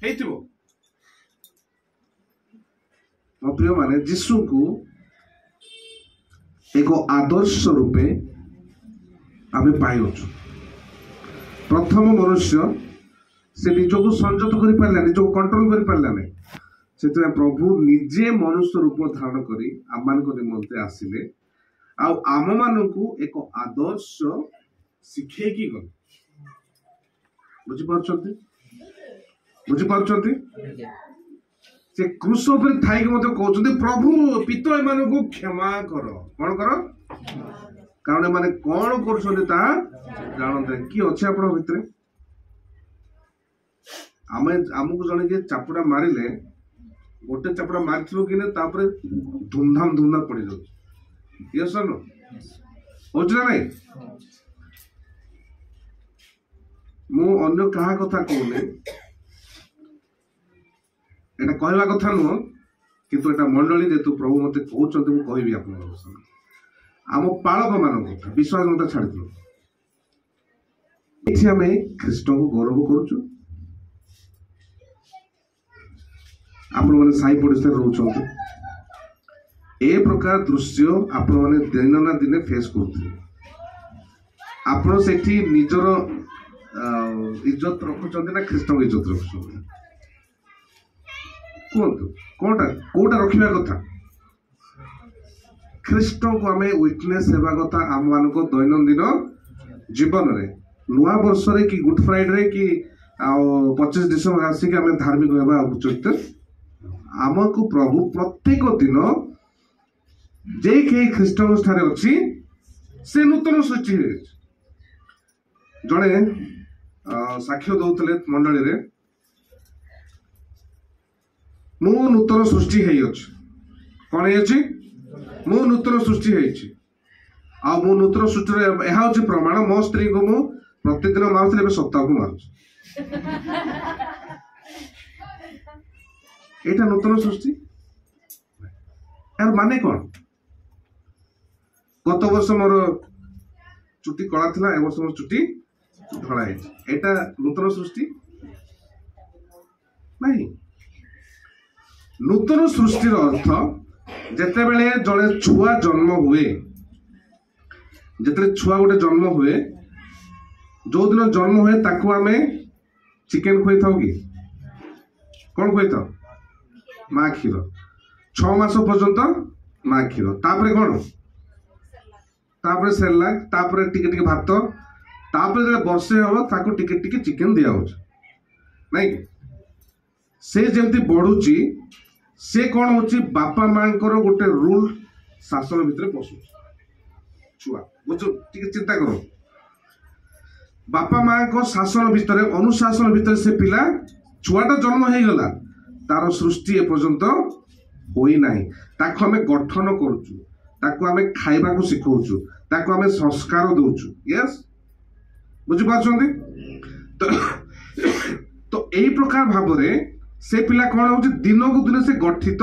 हेइथिबो मो प्रिय माने यीशु को एक आदर्श रूपे आम पाइछ प्रथम मनुष्य से निजक संयत कर पारा निज कंट्रोल कर पारा नहीं से प्रभु निजे मनुष्य रूप धारण कर आम निमंते आसिले आम मानू एक आदर्श शिखेकी गले बुझीपार से क्रूस थाई कहते प्रभु पिता एम क्षमा कर कौन कर कारण एम कौन कर जानते कि अच्छे आप भितर आम आमको जड़े जे चापुड़ा मारे गोटे चापुड़ा मारी कि धूमधाम धूमधाम पड़ जाए ये सर हो नहीं मु अन्य कहा कथा कहूनी एटा कहवा कथा नुह किंतु एटा मंडली जेतु प्रभु मते कहउछन्ते मु कहबी आपन आम पालक मान कथा विश्वास मत छाड़ दियो एठी आमे ख्रीष्ट को गौरव करूछु आपण माने साई पड़ोसी रहउछन्ते ए प्रकार दृश्य आपण माने दिन ना दिन फेस करथि आपण सेठी निजर इज्जत रखुचंती ना ख्रीष्ट को इज्जत रखुचंती कहतु कोटा रखा कथा ख्रीष्ट को आम विटनेस हेबा कथा आम मान दैनंदिन जीवन रे नुआ वर्ष रे कि गुड फ्राइडे कि 25 डिसेम्बर आसिक आम धार्मिक होगा उचित आमको प्रभु प्रत्येक दिन जे कहीं ख्रीष्ट ठारे अच्छी से नूतन सृष्टि जड़े साक्ष्य दौले मंडली रे मु नूतन सृष्टि कौन मु नूतन सृष्टि आ मु नूतन सृष्टि यह हूँ प्रमाण मो स्त्री को मु प्रतिदिन मारुली सप्ताह को मारुच यहाँ नूतन सृष्टि यार माने कौन गत वर्ष मोर चुटी कला था ए वर्ष मोर चुटी धड़ा है नूतन सृष्टि नहीं नूतन सृष्टि अर्थ जिते बेले जड़े छुआ जन्म हुए जिते छुआ गोटे जन्म हुए जो दिन जन्म हुए ताकू आम चिकेन खुई था कि कौन खुई था माँ क्षीर 6 मास पर्यंत माँ क्षीर तापर कौन तापर सेरलाक तापर टिके टिके भात तापर जो वर्षे हम ताको टिके टिके चिकेन दिया नहीं से जमती बढ़ुची से कौन होची बापा माँ गोटे रूल शासन भितर पशु छुआ बुझ चिंता करो बापा माँ को शासन भितर अनुशासन भितर से पिला छुआटा जन्म हो गला तार सृष्टि एपर्यंत होई नाही ताको हमें गठन करूचु ताको हमें खाइबा को सिखौचु ताको हमें संस्कार दउचु यस बुझि पाछन्ती तो एही प्रकार भाव रे से पिला कौन हो दिन को दिन से गठित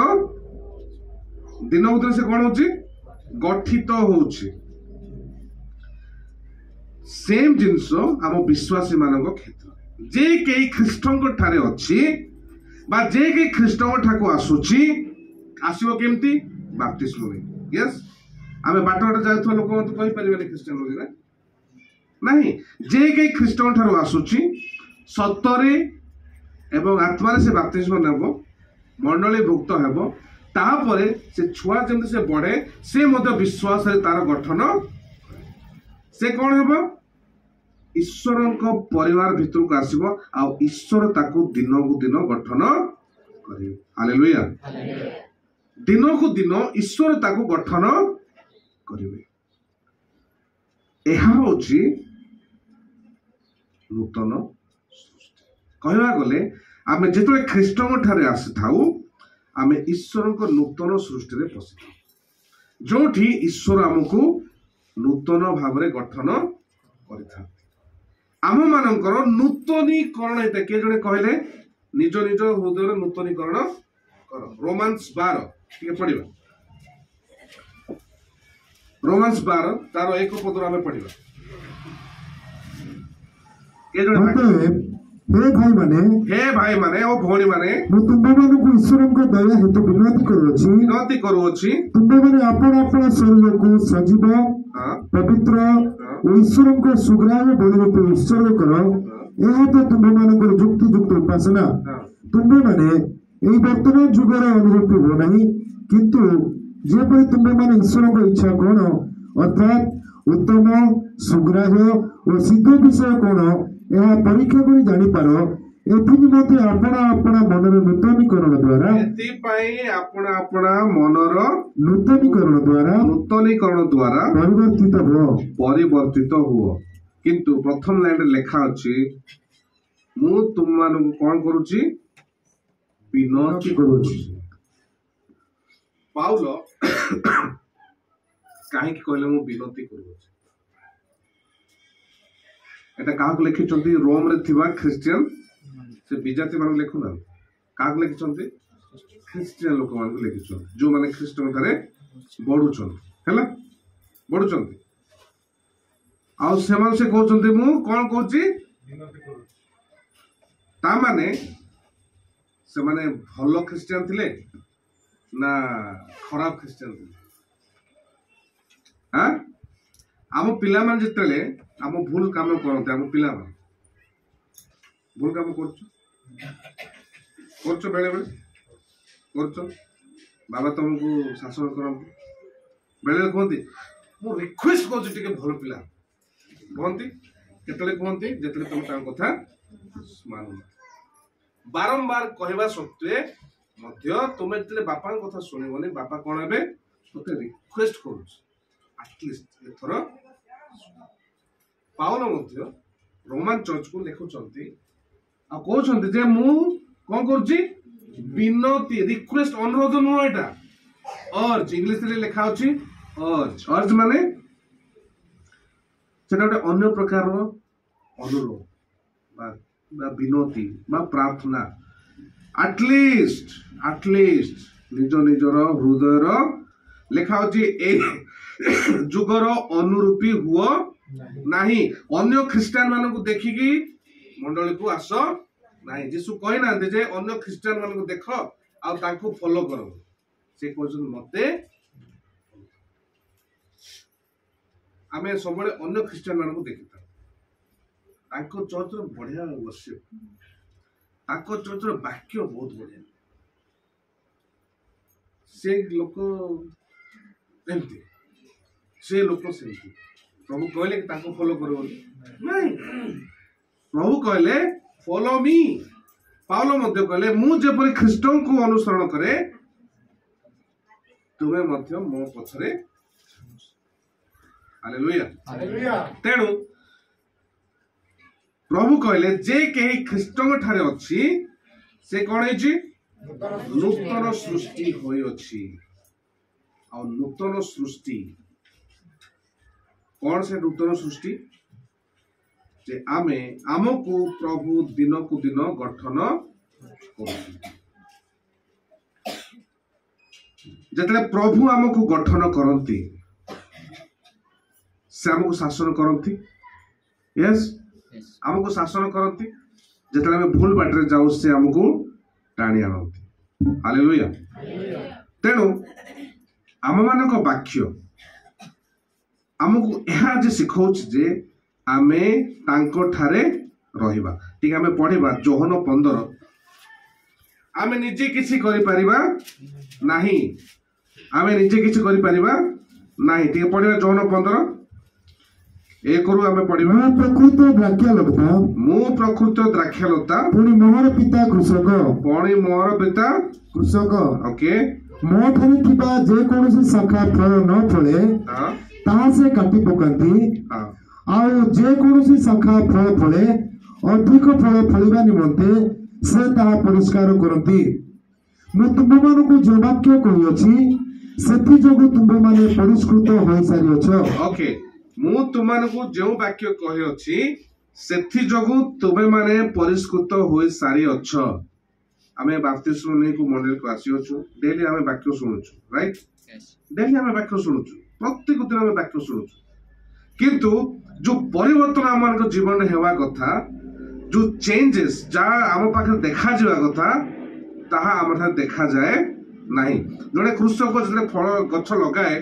दिन को दिन से कौन हो गठित हो सेम जिनस आम विश्वासी मान क्षेत्र जे कई ख्रीष्ट ठारे अच्छी बा जे कई ख्रीष्ट ठाकु आसुची आसो केमती बाप्तिस्म यस आम बाट बाट जाऊँ लोक मत कहीपर ख्रीष्टान बोली ना नहीं जे कई ख्रीष्ट ठार आसुची सतरे एवं आत्मार से बाप्तिस्म नेब मंडली भुक्त हेब तापरे से छुआ जमी से बढ़े से विश्वास तार गठन से कौन हेब ईश्वर परिवार भितर को आसब आ ईश्वर ताकू दिन को दिन गठन करेंगे हालेलुया दिन को दिन ईश्वर ताकू गठन करेंगे यह हूँ नूतन कहवा गले आम जो ख्रीष्ट ठारे आसी थाऊ आम ईश्वर नूतन सृष्टि में पशि जो ईश्वर आमको नूतन भाव गठन कर आम मानकर नूतनीकरण होता किए जड़े कहले निज निज हृदय नूतनीकरण कर रोमांस 12 पढ़ा रोमांस 12 तार एक पद आम पढ़ा हे भाई माने और भौणी माने मु तुम मानकु ईश्वर को दया हेतु विनती करूछि तुम माने आपण आपण शरीर को सजीव पवित्र और ईश्वर को सुग्राह्य बलि रूपे उत्सर्ग करो यह तो तुम मानकर युक्ति युक्त उपासना तुम माने एई वर्तमान जुगर अनुभूति हो नहीं किंतु जेपरि तुम माने ईश्वर को इच्छा कोन अर्थात उत्तम सुग्राह्य और सिद्ध विषय कोन यह परीक्षा कर जानी पार एनिमते अपना अपना मनर नूतनीकरण द्वारा मनर नूतनीकरण द्वारा परिवर्तित हुओ किंतु प्रथम लाइन रे लेखा अछि मु तुम मानन कोन करूची विनती करूची पाउल काहे कि कहले मु विनती करूची एटा काहक लिखिचंती रोम रे थिबा क्रिश्चियन से विजाति मान लिखुना काहक लिखिचंती क्रिश्चियन लोक मान लिखिचंती जो माने ख्रीष्ट ठारे बढुचन हैला बढुचन आ सेमान से कहउचंती मु कोन कहउची ता माने से माने भलो क्रिश्चियन थिले ना खराब क्रिश्चियन थिले हां आम पिला मान जितले आम भूल काम करते आम पिला भूल काम कर बेले बेले बाबा तुमको शासन करते बेले कहते मु रिक्वेस्ट कर भल पिला कहती केतले कहती जिते तुम कथा मान बारंबार कहवा सत्वे तुम्हें जिते बापा कथा शुणबनी बापा कौन हे मत रिक्वेस्ट करूस्ट एथर पाउल मध्य रोमान चर्च को लिखुचंती आ कहउचंती जे मु कोन करछि विनती रिक्वेस्ट अनुरोध नु एटा अर्ज इंग्लिश रे लिखा अछि अर्ज अर्ज माने सेटा ଗୋଟେ अन्य प्रकार अनुरोध बा विनती बा प्रार्थना एटलिस्ट निज निजर हृदयर लिखा अछि ए जुगर अनुरूपी हुओ नहीं अन्य ख्रीष्टान मान को देखिकी मंडली को आस नहीं जीशु कही ना जे अन्य ख्रीष्टान मान को देख आउ फॉलो कर से मते आम सब अन्य ख्रीष्टान मान को देखी चर्च बढ़िया वर्शिप चर्च वाक्य बहुत बढ़िया से लोक एमती से लोक सेमती प्रभु कहले कि फॉलो करो नहीं प्रभु कहले फॉलो मी पाउल मध्य कहले मु जेपरि ख्रीष्ट को अनुसरण करे तुमे मध्य मो पछरे हालेलुया तेणु प्रभु कहले जे केही ख्रीष्ट ठारे अछि से कोन हेछि नूतन सृष्टि होई अछि आ नूतन सृष्टि कौन से नूतन सृष्टि जे आमे आमको प्रभु दिन को दिन गठन जतले प्रभु आमको गठन करती से आमको शासन करती यस आमको शासन करती जिते आम भूल बाटर जाऊ से आमको टाणी आनती हालेलुया तेणु आम मान वाक्य आमको यह जे शिखाऊँ जे आमे तांको ठारे रहिबा ठीक आमे पढ़िबा जोहन 15 आमे निजे किसी करि परिबा नाही आमे निजे किसी करि परिबा नाही ठीक पढ़िबा जोहन 15 एक करू आमे पढ़िबा प्रकृत द्राक्षालता मु प्रकृत द्राक्षालता पुणी मोहर पिता कृषक पणी मोर पिता कृषक ओके मो ठारे थिबा जे कोनोसी शाखा फल न फळे हां ताहा से काटी पकांती हां आउ जे कोनोसी शाखा फल फळे अधिक फल फलिबा निमंते से ताहा परिष्कार करंती मु तुममानकु जो वाक्य कहियोछि सेथि जोगु तुममाने परिष्कृत होई सारियछ ओके मु तुममानकु जो वाक्य कहि अछि सेथि जोगु तुमे माने परिष्कृत होई सारी अछ आमे बाप्तिस्म नै को मंडल को आसी अछु डेली आमे वाक्य सुनुछु राइट डेली आमे वाक्य सुनुछु प्रत्येक दिन आमे वाक्य सुनुछु किंतु जो परिवर्तन आम मान जीवन में हेवा कथा जो चेंजेस जा आम पाखे देखा जावा कथा ताहा आम ठारे देखा जाए नहीं जड़े कृषक जो फल गछ लगाए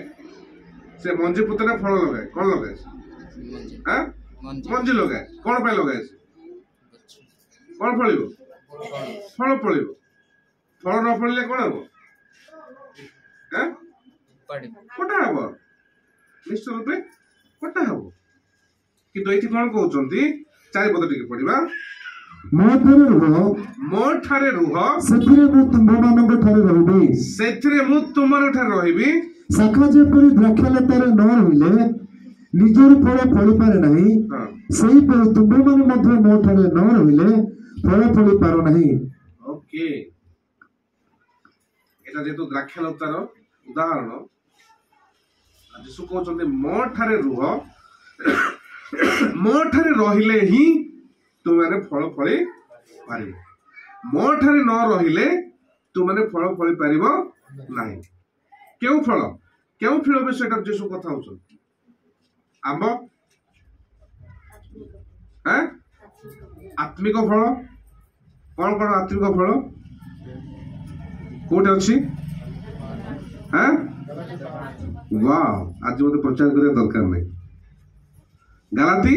से मंजी पुतने फल लगाए कौन लगाए मंजी लगाए कौन पे लगाए कौन फल फल फल फल न फलिले कौन हम कटा हम निश्चित रूपे कटा हम कि एठी कौन कहउचंती चारि पद टिके पढिबा मो ठारे रुह सेथिरे मु तुममानक ठारे रहिबी सेथिरे मु तुमर ठारे रहिबी शाखा जेपरि द्राक्षालतारे न रहिले निजर फल फଳି पारे नाही सेही परि तुममाने मध्ये मो ठारे न रहिले फल फଳି पारो नाही ओके एटा जेतु द्राक्षालतार उदाहरण यीशु कहउचंती मो ठारे रुह मो ठारे रहिले ही तुमने फल फଳି पारिबो मो ठारे न रहिले तुमने फल फଳି पारिबो नाही केउ फल विषयटा यीशु कथा होउछ आंब हैं आत्मिक फल कौन कौन आत्मिक फल कोटे अछि हैं वाह आज मते प्रचार करे दरकार नहीं गलाती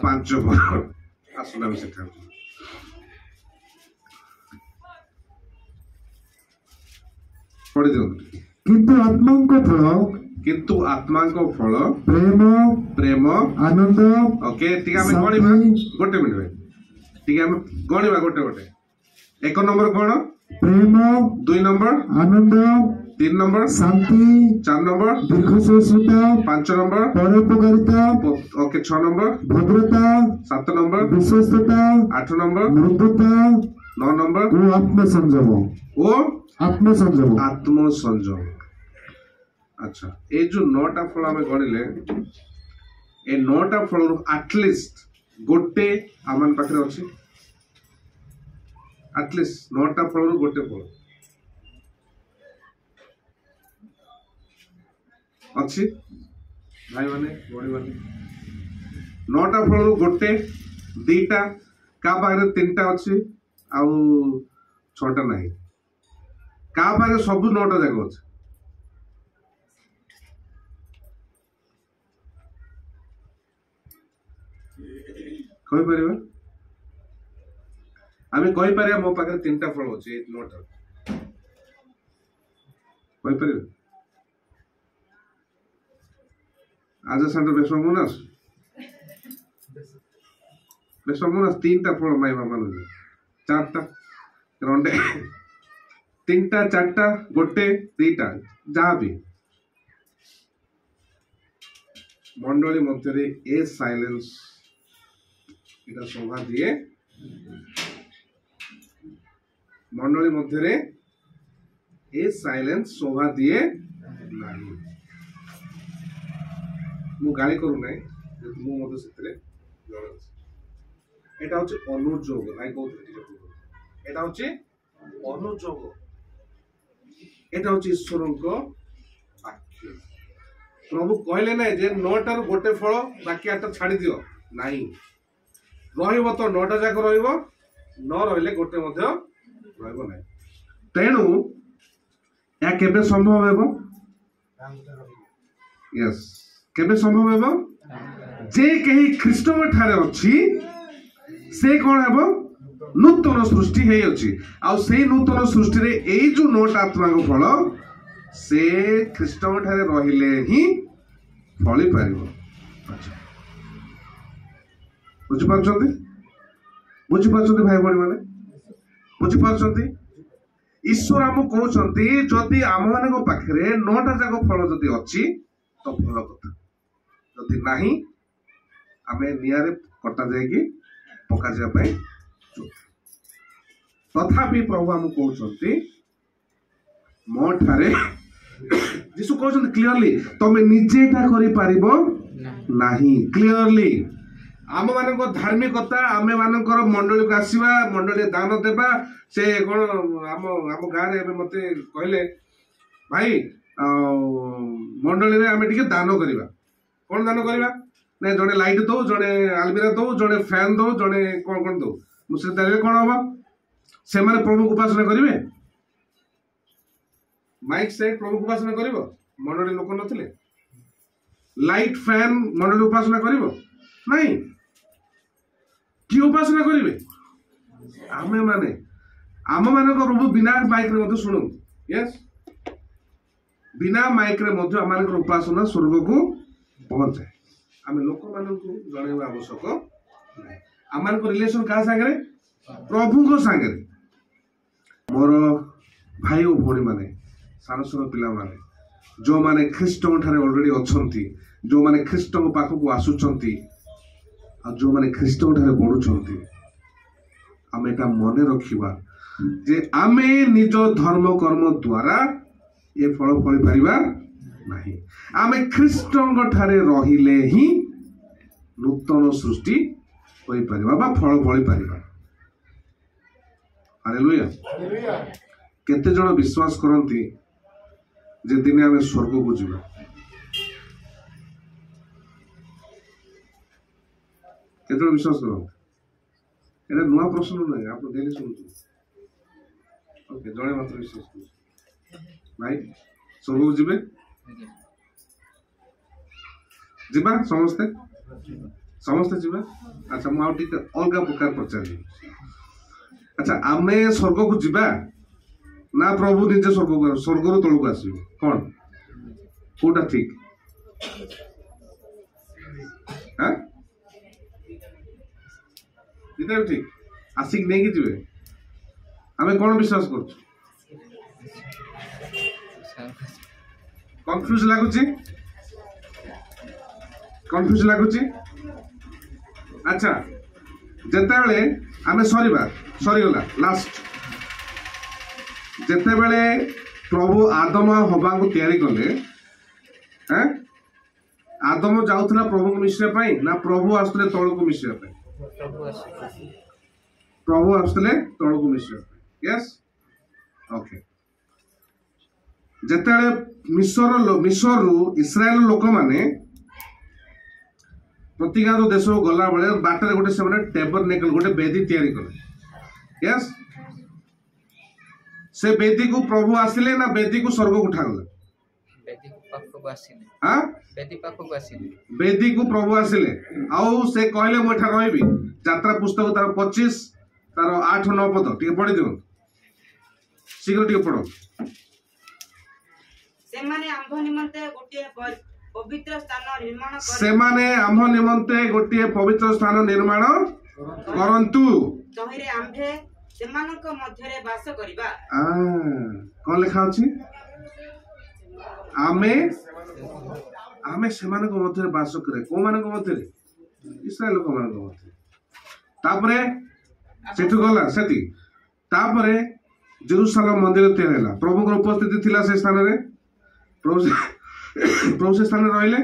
5 आसना में सिखा पढ़ी दियो किंतु आत्मा को फल प्रेम प्रेम आनंद ओके ठीक है गणिबा गोटे मिनिट भाई ठीक है गणिबा गोटे गोटे 1 नंबर कौन प्रेम 2 नंबर आनंद 3 नंबर शांति 4 नंबर दीर्घसहिष्णुता 5 नंबर परोपकारिता ओके 6 नंबर भद्रता 7 नंबर विश्वस्तता 8 नंबर मृदुता 9 नंबर वो आत्मसंयम ओ आत्मसंयम अच्छा ये जो 9टा फल आम गणिले ए 9टा फल एटलिस्ट गोटे आम पाखे अच्छी एटलिस्ट 9टा फल गोटे फल अच्छी भाई माने बड़ी माने 9टा फल गोटे 2टा का पाखे 3टा अच्छी आउ 6टा नहीं का पाखे सब 9टा जाक अच्छे कही परिबा आमे कही परिया मो पाखे 3टा फल अछि 9टा कही परिबा आज संत बेसमुनास 3टा फल माई मामा नु 4टा रंडे 3टा 4टा गोटे 2टा जहाँ भी मंडली मध्य ए साइलेंस इटा शोभा दिए मंडली मध्य ए साइलेंस शोभा दिए नहीं मु गाली करू नहीं मु मते सेतरे एटा होचे अनुजोग भाई कहते एटा होचे अनुजोग एटा होचे ईश्वरको वाक्य प्रभु कहले ना जे 9टार गोटे फल बाकी 8टा छाड़ी दियो ନାହିଁ। ରହିବ ତ 9ଟା ଯାକ ରହିବ, ନ ରହିଲେ ଗୋଟେ ମଧ୍ୟ ରହିବ ନାହିଁ। ତେଣୁ ଏହା କେବେ ସମ୍ଭବ ହେବ? ୟେସ୍, କେବେ ସମ୍ଭବ ହେବ? ଯେ କେହି ଖ୍ରୀଷ୍ଟଙ୍କ ଠାରେ ଅଛି ସେ କଣ ହେବ? ନୂତନ ସୃଷ୍ଟି ହେଇଅଛି। ଆଉ ସେଇ ନୂତନ ସୃଷ୍ଟିରେ ଏଇ ଯୋଉ 9ଟା ଆତ୍ମାଙ୍କ ଫଳ ସେ ଖ୍ରୀଷ୍ଟଙ୍କ ଠାରେ ରହିଲେ ହିଁ ଫଳି ପାରିବ। ବୁଝିପାରୁଛନ୍ତି? ବୁଝିପାରୁଛନ୍ତି ଭାଇ ଭଉଣୀ ମାନେ? ବୁଝିପାରୁଛନ୍ତି? ଈଶ୍ୱର ଆମକୁ କହୁଛନ୍ତି ଯଦି ଆମମାନଙ୍କ ପାଖରେ 9ଟା ଯାକ ଫଳ ଯଦି ଅଛି ତ ଭଲ କଥା, ଯଦି ନାହିଁ ଆମେ ନିଆଁରେ କଟା ଯାଇକି ପକାଯିବା ପାଇଁ। ତଥାପି ପ୍ରଭୁ ଆମକୁ କହୁଛନ୍ତି ମୋ ଠାରେ, ଯୀଶୁ କହୁଛନ୍ତି କ୍ଲିୟରଲି ତମେ ନିଜେ ଏଟା କରିପାରିବ ନାହିଁ। କ୍ଲିୟରଲି ଆମ ମାନଙ୍କ ଧାର୍ମିକତା, ଆମେ ମାନଙ୍କର ମଣ୍ଡଳୀକୁ ଆସିବା, ମଣ୍ଡଳୀରେ ଦାନ ଦେବା, ସେ କଣ ଆମ ଗାଁରେ ଏବେ ମତେ କହିଲେ ଭାଇ ମଣ୍ଡଳୀରେ ଆମେ ଟିକେ ଦାନ କରିବା। କଣ ଦାନ କରିବା? ନା ଜଣେ ଲାଇଟ୍ ଦଉ, ଜଣେ ଆଲମିରା ଦଉ, ଜଣେ ଫ୍ୟାନ୍ ଦଉ, ଜଣେ କଣ କଣ ଦଉ। ମୁଁ ସେ ଦେଲେ କଣ ହବ? ସେମାନେ ପ୍ରଭୁକୁ ଉପାସନା କରିବେ? ମାଇକ୍ ସେଟ୍ ପ୍ରଭୁକୁ ଉପାସନା କରିବ? ମଣ୍ଡଳୀ ଲୋକ ନଥିଲେ ଲାଇଟ୍ ଫ୍ୟାନ୍ ମଣ୍ଡଳୀ ଉପାସନା କରିବ? ନାଇଁ। କି ଉପାସନା କରିବେ? ଆମେ ମାନେ ଆମ ମାନଙ୍କ ପ୍ରଭୁ ବିନା ମାଇକରେ ମଧ୍ୟ ଶୁଣୁ। ୟେସ୍, ବିନା ମାଇକରେ ମଧ୍ୟ ଆମମାନଙ୍କର ଉପାସନା ସ୍ୱର୍ଗକୁ ପହଞ୍ଚାଏ। ଆମେ ଲୋକମାନଙ୍କୁ ଜଣେଇବା ଆବଶ୍ୟକ ନାହିଁ। ଆମମାନଙ୍କ ରିଲେସନ କାହା ସାଙ୍ଗରେ? ପ୍ରଭୁଙ୍କ ସାଙ୍ଗରେ। ମୋର ଭାଇ ଓ ଭଉଣୀ ମାନେ, ସାନ ସାନ ପିଲାମାନେ ଯୋଉମାନେ ଖ୍ରୀଷ୍ଟଙ୍କ ଠାରେ ଅଲରେଡି ଅଛନ୍ତି, ଯୋଉମାନେ ଖ୍ରୀଷ୍ଟଙ୍କ ପାଖକୁ ଆସୁଛନ୍ତି ଆଉ ଯୋଉମାନେ ଖ୍ରୀଷ୍ଟଙ୍କ ଠାରେ ବଢୁଛନ୍ତି, ଆମେ ଏଟା ମନେ ରଖିବା ଯେ ଆମେ ନିଜ ଧର୍ମ କର୍ମ ଦ୍ୱାରା ଏ ଫଳ ଫଳି ପାରିବା ନାହିଁ। ଆମେ ଖ୍ରୀଷ୍ଟଙ୍କ ଠାରେ ରହିଲେ ହିଁ ନୂତନ ସୃଷ୍ଟି ହୋଇପାରିବା ବା ଫଳ ଫଳି ପାରିବା। ହାଲେଲୁୟା। କେତେ ଜଣ ବିଶ୍ୱାସ କରନ୍ତି ଯେ ଦିନେ ଆମେ ସ୍ୱର୍ଗକୁ ଯିବା? କେତେ ଜଣ ବିଶ୍ୱାସ କରନ୍ତି? এটা ନୂଆ ପ୍ରଶ୍ନ ନାହିଁ, ଆପଣ ଡେଲି ଶୁଣୁଛନ୍ତି। ଓକେ, ଜଣେ ମାତ୍ର ବିଶ୍ୱାସ କରୁଛି। ଭାଇ ସ୍ୱର୍ଗକୁ ଯିବେ? ଯିବା ସମସ୍ତେ? ସମସ୍ତେ ଯିବା? ଆଚ୍ଛା, ମୁଁ ଆଉ ଟିକେ ଅଲଗା ପ୍ରକାର ପଚାରିବି। ଆଚ୍ଛା, ଆମେ ସ୍ୱର୍ଗକୁ ଯିବା ନା ପ୍ରଭୁ ନିଜେ ସ୍ୱର୍ଗରୁ ତଳକୁ ଆସିବେ? କଣ କୋଉଟା ଠିକ? ଦିଟା ଠିକ। ଆସିକି ନେଇକି ଯିବେ? ଆମେ କଣ ବିଶ୍ୱାସ କରୁଛୁ? କନଫ୍ୟୁଜ ଲାଗୁଛି? କନଫ୍ୟୁଜ ଲାଗୁଛି? ଆଚ୍ଛା, ଯେତେବେଳେ ଆମେ ସରିଗଲା ଲାଷ୍ଟ, ଯେତେବେଳେ ପ୍ରଭୁ ଆଦମ ହବାକୁ ତିଆରି କଲେ, ଆଦମ ଯାଉଥିଲା ପ୍ରଭୁକୁ ମିଶିବା ପାଇଁ ନା ପ୍ରଭୁ ଆସୁଥିଲେ ତଳକୁ ମିଶିବା ପାଇଁ? ପ୍ରଭୁ ଆସୁଥିଲେ ତଳକୁ ମିଶିବା ପାଇଁ। Yes, okay. ଯେତେବେଳେ ମିଶରରୁ ଇସ୍ରାଏଲ ଲୋକମାନେ ପ୍ରତି ଗାଁର ଦେଶକୁ ଗଲା ବେଳେ ବାଟରେ ଗୋଟେ ସେମାନେ ଟେବରନେକଲ, ଗୋଟେ ବେଦୀ ତିଆରି କଲେ। ୟେସ୍, ସେ ବେଦୀକୁ ପ୍ରଭୁ ଆସିଲେ ନା ବେଦୀକୁ ସ୍ୱର୍ଗକୁ ଉଠାଗଲା? ବେଦୀକୁ ପ୍ରଭୁ ଆସିଲେ ଆଉ ସେ କହିଲେ ମୁଁ ଏଠାରେ ରହିବି। ଯାତ୍ରା ପୁସ୍ତକ ତାର 25 ତାର 8-9 ପଦ ଟିକେ ପଢି ଦିଅନ୍ତୁ, ଶୀଘ୍ର ଟିକେ ପଢନ୍ତୁ। ସେମାନେ ଆମ୍ଭ ନିମନ୍ତେ ଗୋଟିଏ ପବିତ୍ର ସ୍ଥାନ ନିର୍ମାଣ କରନ୍ତୁ, ତହିଁରେ ଆମ୍ଭେ ସେମାନଙ୍କ ମଧ୍ୟରେ ବାସ କରିବା। କଣ ଲେଖା ଅଛି? ଆମେ ସେମାନଙ୍କ ମଧ୍ୟରେ ବାସ କରେ। କୋଉମାନଙ୍କ ମଧ୍ୟରେ? ଇସ୍ରାଏଲ ଲୋକମାନଙ୍କ ମଧ୍ୟରେ। ତାପରେ ସେଠୁ ଗଲା ସେଠି, ତାପରେ ଜେରୁସାଲେମ ମନ୍ଦିର ତିଆରି ହେଲା। ପ୍ରଭୁଙ୍କର ଉପସ୍ଥିତି ଥିଲା ସେ ସ୍ଥାନରେ। ପ୍ରଭୁ ସେ ସ୍ଥାନରେ ରହିଲେ।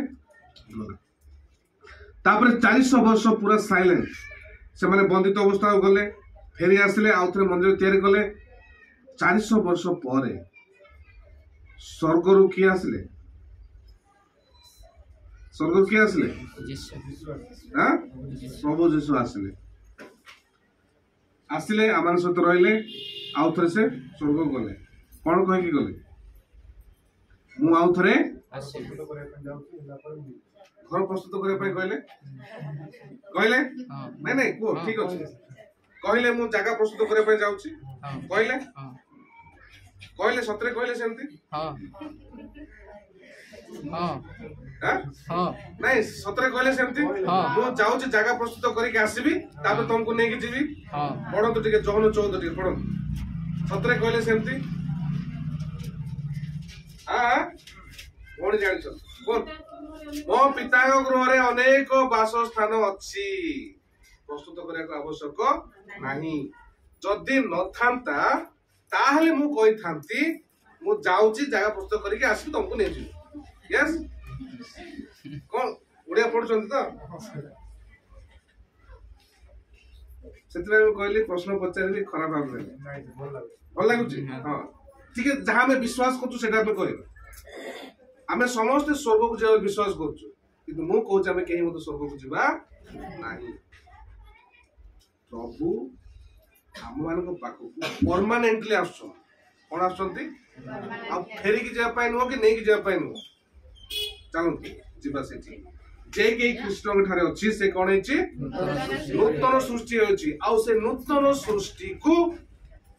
ତାପରେ 400 ବର୍ଷ ପୁରା ସାଇଲେଣ୍ଟ। ସେମାନେ ବନ୍ଦିତ ଅବସ୍ଥାକୁ ଗଲେ, ଫେରି ଆସିଲେ, ଆଉ ଥରେ ମନ୍ଦିର ତିଆରି କଲେ। 400 ବର୍ଷ ପରେ ସ୍ୱର୍ଗରୁ କିଏ ଆସିଲେ? स्वर्ग किए आसिले प्रभु जीशु आसिले आसिले आम सहित रहिले आउ थे से स्वर्ग गले कौन कहीकि गले मु आउ थे घर प्रस्तुत करने कहले कहले नहीं नहीं कुह ठीक अच्छे कहले मु जगह प्रस्तुत करने जाऊँ कहले कहले सतरे कहले सेमती नहीं सतरे कहले सेमती मु जाऊँ जगह प्रस्तुत करके आसबि तापर तुमको नहीं जीवी पढ़ो टिके जहन 14 टिके पढ़ो सतरे कहले सेमती हाँ कौन जान मो पिता गृह अनेक बासस्थान अच्छी प्रस्तुत करने आवश्यक नहीं जदि न था ताहले मु कहि थांती मु जाउची जगह प्रस्तुत करके आसी तुमको नै जी यस कोन उड़िया पढुछन त सेतरे कहली प्रश्न पचारि खराब भाबले भल लागुची हां ठीक है जहां में विश्वास करछु सेटा पे करिबा आमे समस्त स्वर्ग को जे विश्वास करछु किंतु मु कहू आमे केही मत स्वर्ग को जिबा नाही प्रभु आम मान पाखु परमानेंटली आसुन कौन आसुंती आ फेरिकी जापाई नुह कि नहीं जापाई नुह चलते जीवा से जे के कृष्ण ठारे अछि से कोन अछि नूतन सृष्टि अछि आ से नूतन सृष्टि को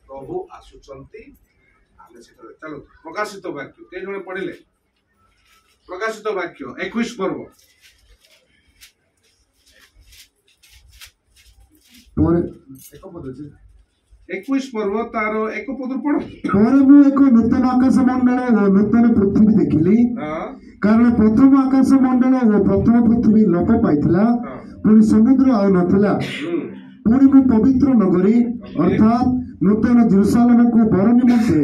प्रभु आसुचंती आमे से चलो प्रकाशित वाक्य के जने पढिले प्रकाशित वाक्य 21 पर्व पर 21 पर्व तार एक पद पढ़ पर मु एक नूतन आकाश मंडल और नूतन पृथ्वी देखिली कारण प्रथम आकाश मंडल और प्रथम पृथ्वी लोप पाइथिला पुणी समुद्र आ नथिला पुणी मु पवित्र नगरी अर्थात नूतन जेरूशलेम को बर निमंते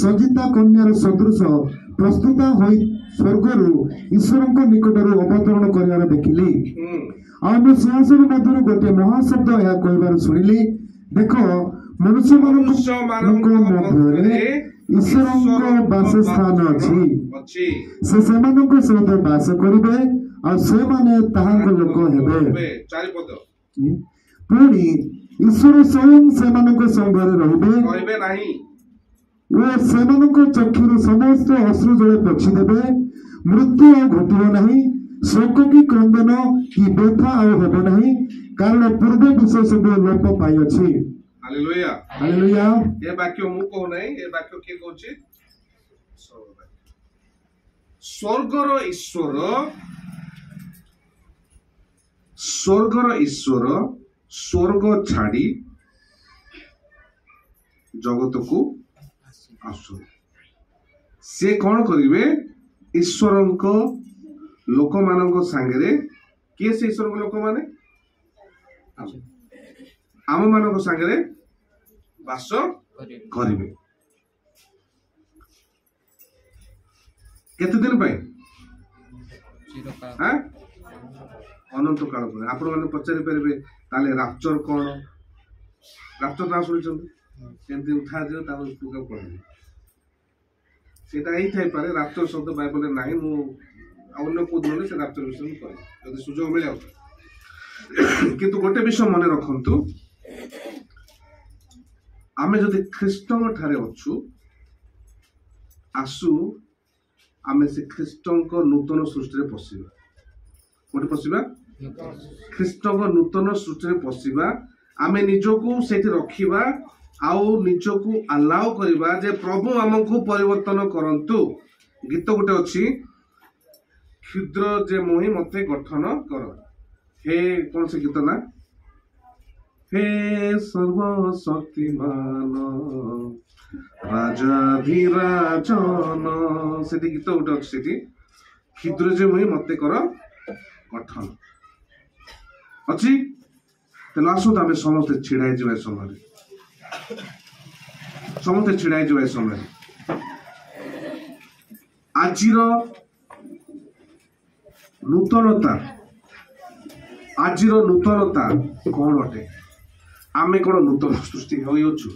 सजिता कन्यार सदृश प्रस्तुत होई स्वर्गरु ईश्वरଙ୍କ निकटରୁ अवतरण କରିବାର ଦେଖିଲି ଆଉ ମୁଁ ସିଂହାସନ ମଧ୍ୟରୁ ଗୋଟିଏ ମହାଶବ୍ଦ ଏହା କହିବାର ଶୁଣିଲି ଦେଖ ମନୁଷ୍ୟମାନଙ୍କ ମଧ୍ୟରେ ଈଶ୍ୱରଙ୍କ ବାସସ୍ଥାନ ଅଛି ସେ ସେମାନଙ୍କ ସହିତ ବାସ କରିବେ ଆଉ ସେମାନେ ତାହାଙ୍କ ଲୋକ ହେବେ ପୁଣି ଈଶ୍ୱର ସ୍ୱୟଂ ସେମାନଙ୍କ ସଙ୍ଗରେ ରହିବେ ନାହିଁ ଓ ସେମାନଙ୍କ ଚକ୍ଷୁରୁ ସମସ୍ତ ଅଶ୍ରୁ ଜଳ ପୋଛିଦେବେ ମୃତ୍ୟୁ ଆଉ ଘଟିବ ନାହିଁ शोक की क्रंदन की व्यथा आउ हेबो नहीं कारण पूर्व विषय सब लोप पाई अछि हालेलुया हालेलुया ए वाक्य मु कहू नहीं ए वाक्य के कहूची स्वर्गर ईश्वर स्वर्ग छाड़ी जगत को आसु से कौन करिवे ईश्वरंको लोक मान सांगे किए से ईश्वर लोक माने आम मान सांगे बास करिवे केते दिन पाए अनंत काल पर आपण माने पचारि परिबे ताले राप्चर कोन राप्चर ना सुनिछन केमती उठा दियो तापर पुका पड़े सेटा एई थाई पारे राप्चर शब्द बाइबल रे नाही मु अन्य को दिन से राप्चर विषय कह यदि सुजोग मिले किंतु गोटे विषय मन रखंतु आमे जदि ख्रीष्टन ठारे अछु आसु आमे से ख्रीष्टन को नूतन सृष्टि रे पसिबा कोटे पसिबा ख्रीष्टन को नूतन सृष्टि रे पसिबा आमे निजको सेठी रखिबा आउ निजको अलाउ करिबा जे प्रभु हमको परिवर्तन करंतु गीत गोटे अछि क्षुद्र जे मोहि मते गठन कर हे कौन से गीत ना हे सर्वशक्तिमान राजाधिराजन से गीत गोटे अच्छी क्षुद्र जे मोहि मते कर गठन अच्छी तेल आसो आम समस्ते छिड़ाई जा समय समस्ते छिड़ाई जा समय आजिर नूतनता आजिर नूतनता कौन अटे आमे कौन नूतन सृष्टि होइछु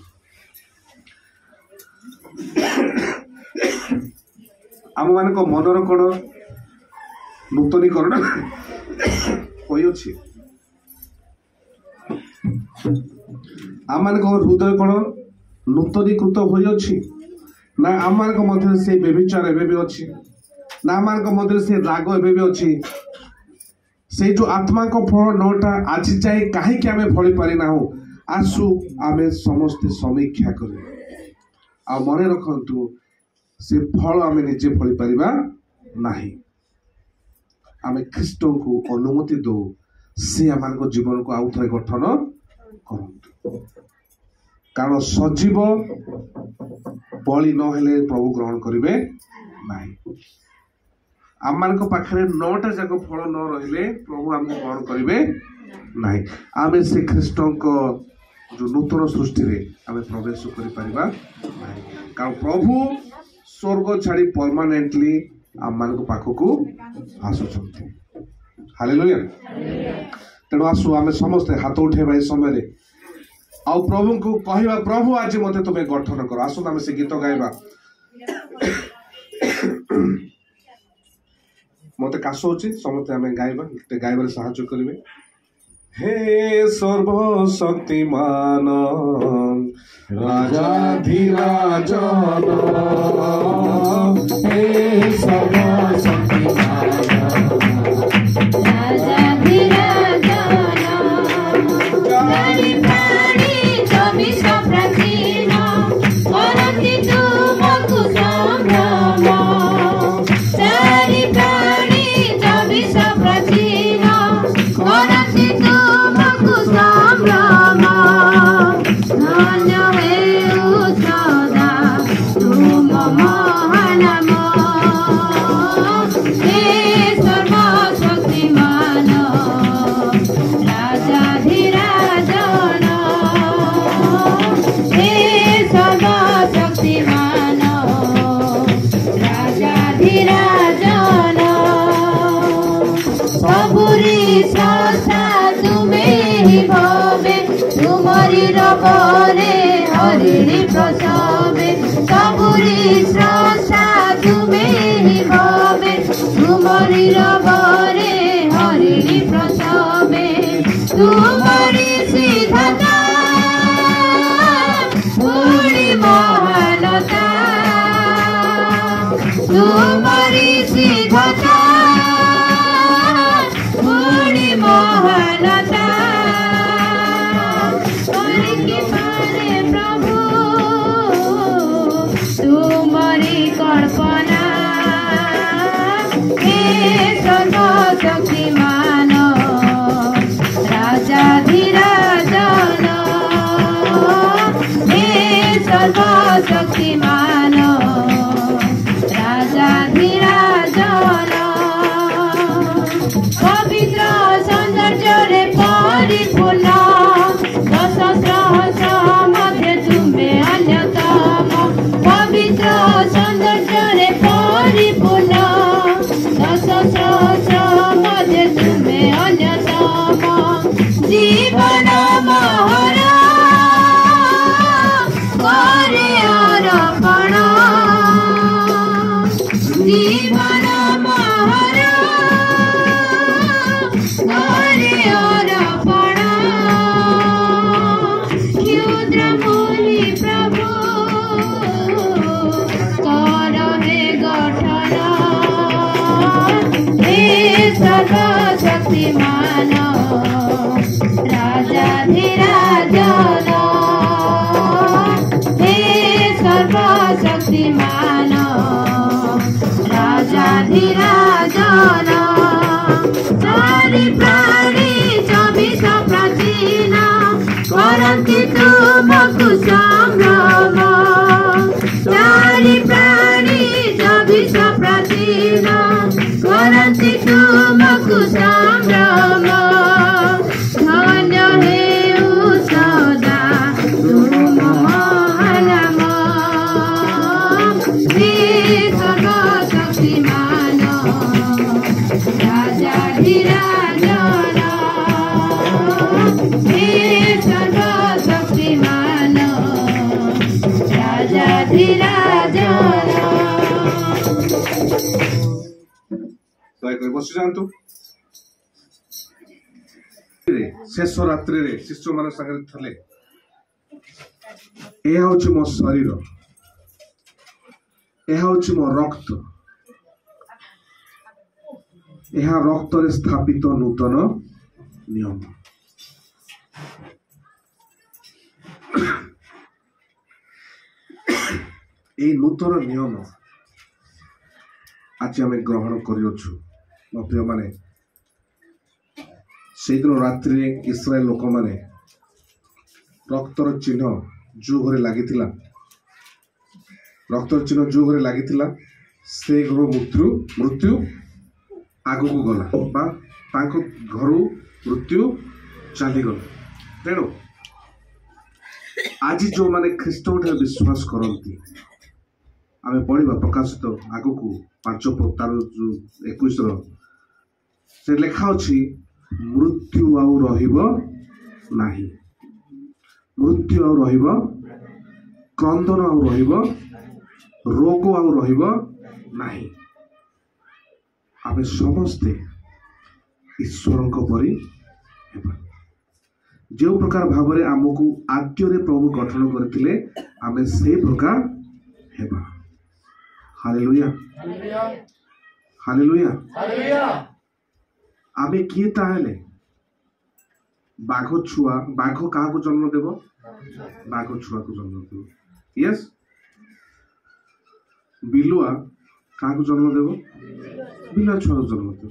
आम मान मनर कौन ନୂତନୀକରଣ ହୋଇଅଛି। ଆମମାନଙ୍କ ହୃଦୟ କ'ଣ ନୂତନୀକୃତ ହୋଇଅଛି ନା ଆମମାନଙ୍କ ମଧ୍ୟରେ ସେ ବ୍ୟଭିଚାର ଏବେ ବି ଅଛି ନା ଆମମାନଙ୍କ ମଧ୍ୟରେ ସେ ରାଗ ଏବେ ବି ଅଛି? ସେଇ ଯୋଉ ଆତ୍ମାଙ୍କ ଫଳ 9ଟା ଆଜି ଯାଏ କାହିଁକି ଆମେ ଫଳି ପାରିନାହୁଁ? ଆସୁ ଆମେ ସମସ୍ତେ ସମୀକ୍ଷା କରିବା ଆଉ ମନେ ରଖନ୍ତୁ ସେ ଫଳ ଆମେ ନିଜେ ଫଳି ପାରିବା ନାହିଁ। ଆମେ ଖ୍ରୀଷ୍ଟଙ୍କୁ ଅନୁମତି ଦଉ ସେ ଆମମାନଙ୍କ ଜୀବନକୁ ଆଉ ଥରେ ଗଠନ କରନ୍ତୁ। କାରଣ ସଜୀବ ବଳି ନହେଲେ ପ୍ରଭୁ ଗ୍ରହଣ କରିବେ ନାହିଁ। ଆମମାନଙ୍କ ପାଖରେ 9ଟା ଯାକ ଫଳ ନ ରହିଲେ ପ୍ରଭୁ ଆମକୁ ଗ୍ରହଣ କରିବେ ନାହିଁ। ଆମେ ସେ ଖ୍ରୀଷ୍ଟଙ୍କ ଯୋଉ ନୂତନ ସୃଷ୍ଟିରେ ଆମେ ପ୍ରବେଶ କରିପାରିବା ନାହିଁ। କାରଣ ପ୍ରଭୁ ସ୍ୱର୍ଗ ଛାଡ଼ି ପରମାନେଣ୍ଟଲି ଆମମାନଙ୍କ ପାଖକୁ ଆସୁଛନ୍ତି। ହାଲେଲୁୟା। ତେଣୁ ଆସୁ ଆମେ ସମସ୍ତେ ହାତ ଉଠେଇବା ଏ ସମୟରେ ଆଉ ପ୍ରଭୁଙ୍କୁ କହିବା, ପ୍ରଭୁ ଆଜି ମତେ ତୁମେ ଗଠନ କର। ଆସନ୍ତୁ ଆମେ ସେ ଗୀତ ଗାଇବା। ମତେ କାଶ ହଉଛି, ସମସ୍ତେ ଆମେ ଗାଇବାରେ ସାହାଯ୍ୟ କରିବେ। हे सर्वशक्तिमान राजाधिराजन, हे सर्वशक्तिमान हरिणी प्रसवे सबुरी श्रसा तुमे ही भवे तुमरी रवरे हरिणी प्रसवे तुमरी सिद्धता पूरी महानता तुमरी सिद्धता पूरी महानता कल्पना हे सर्वशक्तिमान राजाधिराजन, हे सर्वशक्तिमान राजाधिराजन, पवित्र सौंदर्य परिपूर्ण दश सहस्र मध्ये तुम्हे अन्यतम, पवित्र सौंदर्य परिपूर्ण दश सहस्र मध्ये तुम्हे अन्यतम, जीवन महरा करे अर्पण, जीवन महरा करे अर्पण, क्षुद्र मुनि प्रभु कर हे गठन, हे सर्वशक्तिमान राजाधिराजन, हे सर्वशक्तिमान राजाधिराजन, चारि प्राणी 24 प्राचीन करन्ति तुमको संभ्रम, चारि प्राणी 24 प्राचीन करन्ति तुमको संभ्रम, धन्य हेउ सदा तुम महानाम, हे सर्वशक्तिमान राजाधिराजन, हे सर्वशक्तिमान राजाधिराजन। ଦୟାକରି ବସି ଯାଆନ୍ତୁ। ଶେଷ ରାତ୍ରିରେ ଶିଷ୍ୟମାନଙ୍କ ସାଙ୍ଗରେ ଥିଲେ, ଏହା ହଉଛି ମୋ ଶରୀର, ଏହା ହଉଛି ମୋ ରକ୍ତ, ଏହା ରକ୍ତରେ ସ୍ଥାପିତ ନୂତନ ନିୟମ। এই নূতন নিয়ম আজ আমি গ্রহণ করিଅଛୁ। ମୋ ପ୍ରିୟମାନେ, ସେଇଦିନ ରାତ୍ରିରେ ଇସ୍ରାଏଲ ଲୋକମାନେ ରକ୍ତର ଚିହ୍ନ ଯୋଉ ଘରେ ଲାଗିଥିଲା, ରକ୍ତର ଚିହ୍ନ ଯୋଉ ଘରେ ଲାଗିଥିଲା, ସେ ଘର ମୃତ୍ୟୁ ଆଗକୁ ଗଲା ବା ତାଙ୍କ ଘରୁ ମୃତ୍ୟୁ ଚାଲିଗଲା। ତେଣୁ ଆଜି ଯୋଉମାନେ ଖ୍ରୀଷ୍ଟଙ୍କଠାରେ ବିଶ୍ୱାସ କରନ୍ତି, ଆମେ ପଢିବା ପ୍ରକାଶିତ ଆଗକୁ 5:21 ସେ ଲେଖା ଅଛି, ମୃତ୍ୟୁ ଆଉ ରହିବ ନାହିଁ, ମୃତ୍ୟୁ ଆଉ ରହିବ, କ୍ରନ୍ଦନ ଆଉ ରହିବ, ରୋଗ ଆଉ ରହିବ ନାହିଁ। ଆମେ ସମସ୍ତେ ଈଶ୍ୱରଙ୍କ ପରି ହେବା। ଯେଉଁ ପ୍ରକାର ଭାବରେ ଆମକୁ ଆଦ୍ୟରେ ପ୍ରଭୁ ଗଠନ କରିଥିଲେ, ଆମେ ସେଇ ପ୍ରକାର ହେବା। Hallelujah, hallelujah. ଆମେ କିଏ ତାହେଲେ? ବାଘ ଛୁଆ, ବାଘ କାହାକୁ ଜନ୍ମ ଦେବ? ବାଘ ଛୁଆକୁ ଜନ୍ମ ଦେବ। ୟେସ୍। ବିଲୁଆ କାହାକୁ ଜନ୍ମ ଦେବ? ବିଲୁଆ ଛୁଆକୁ ଜନ୍ମ ଦେବ।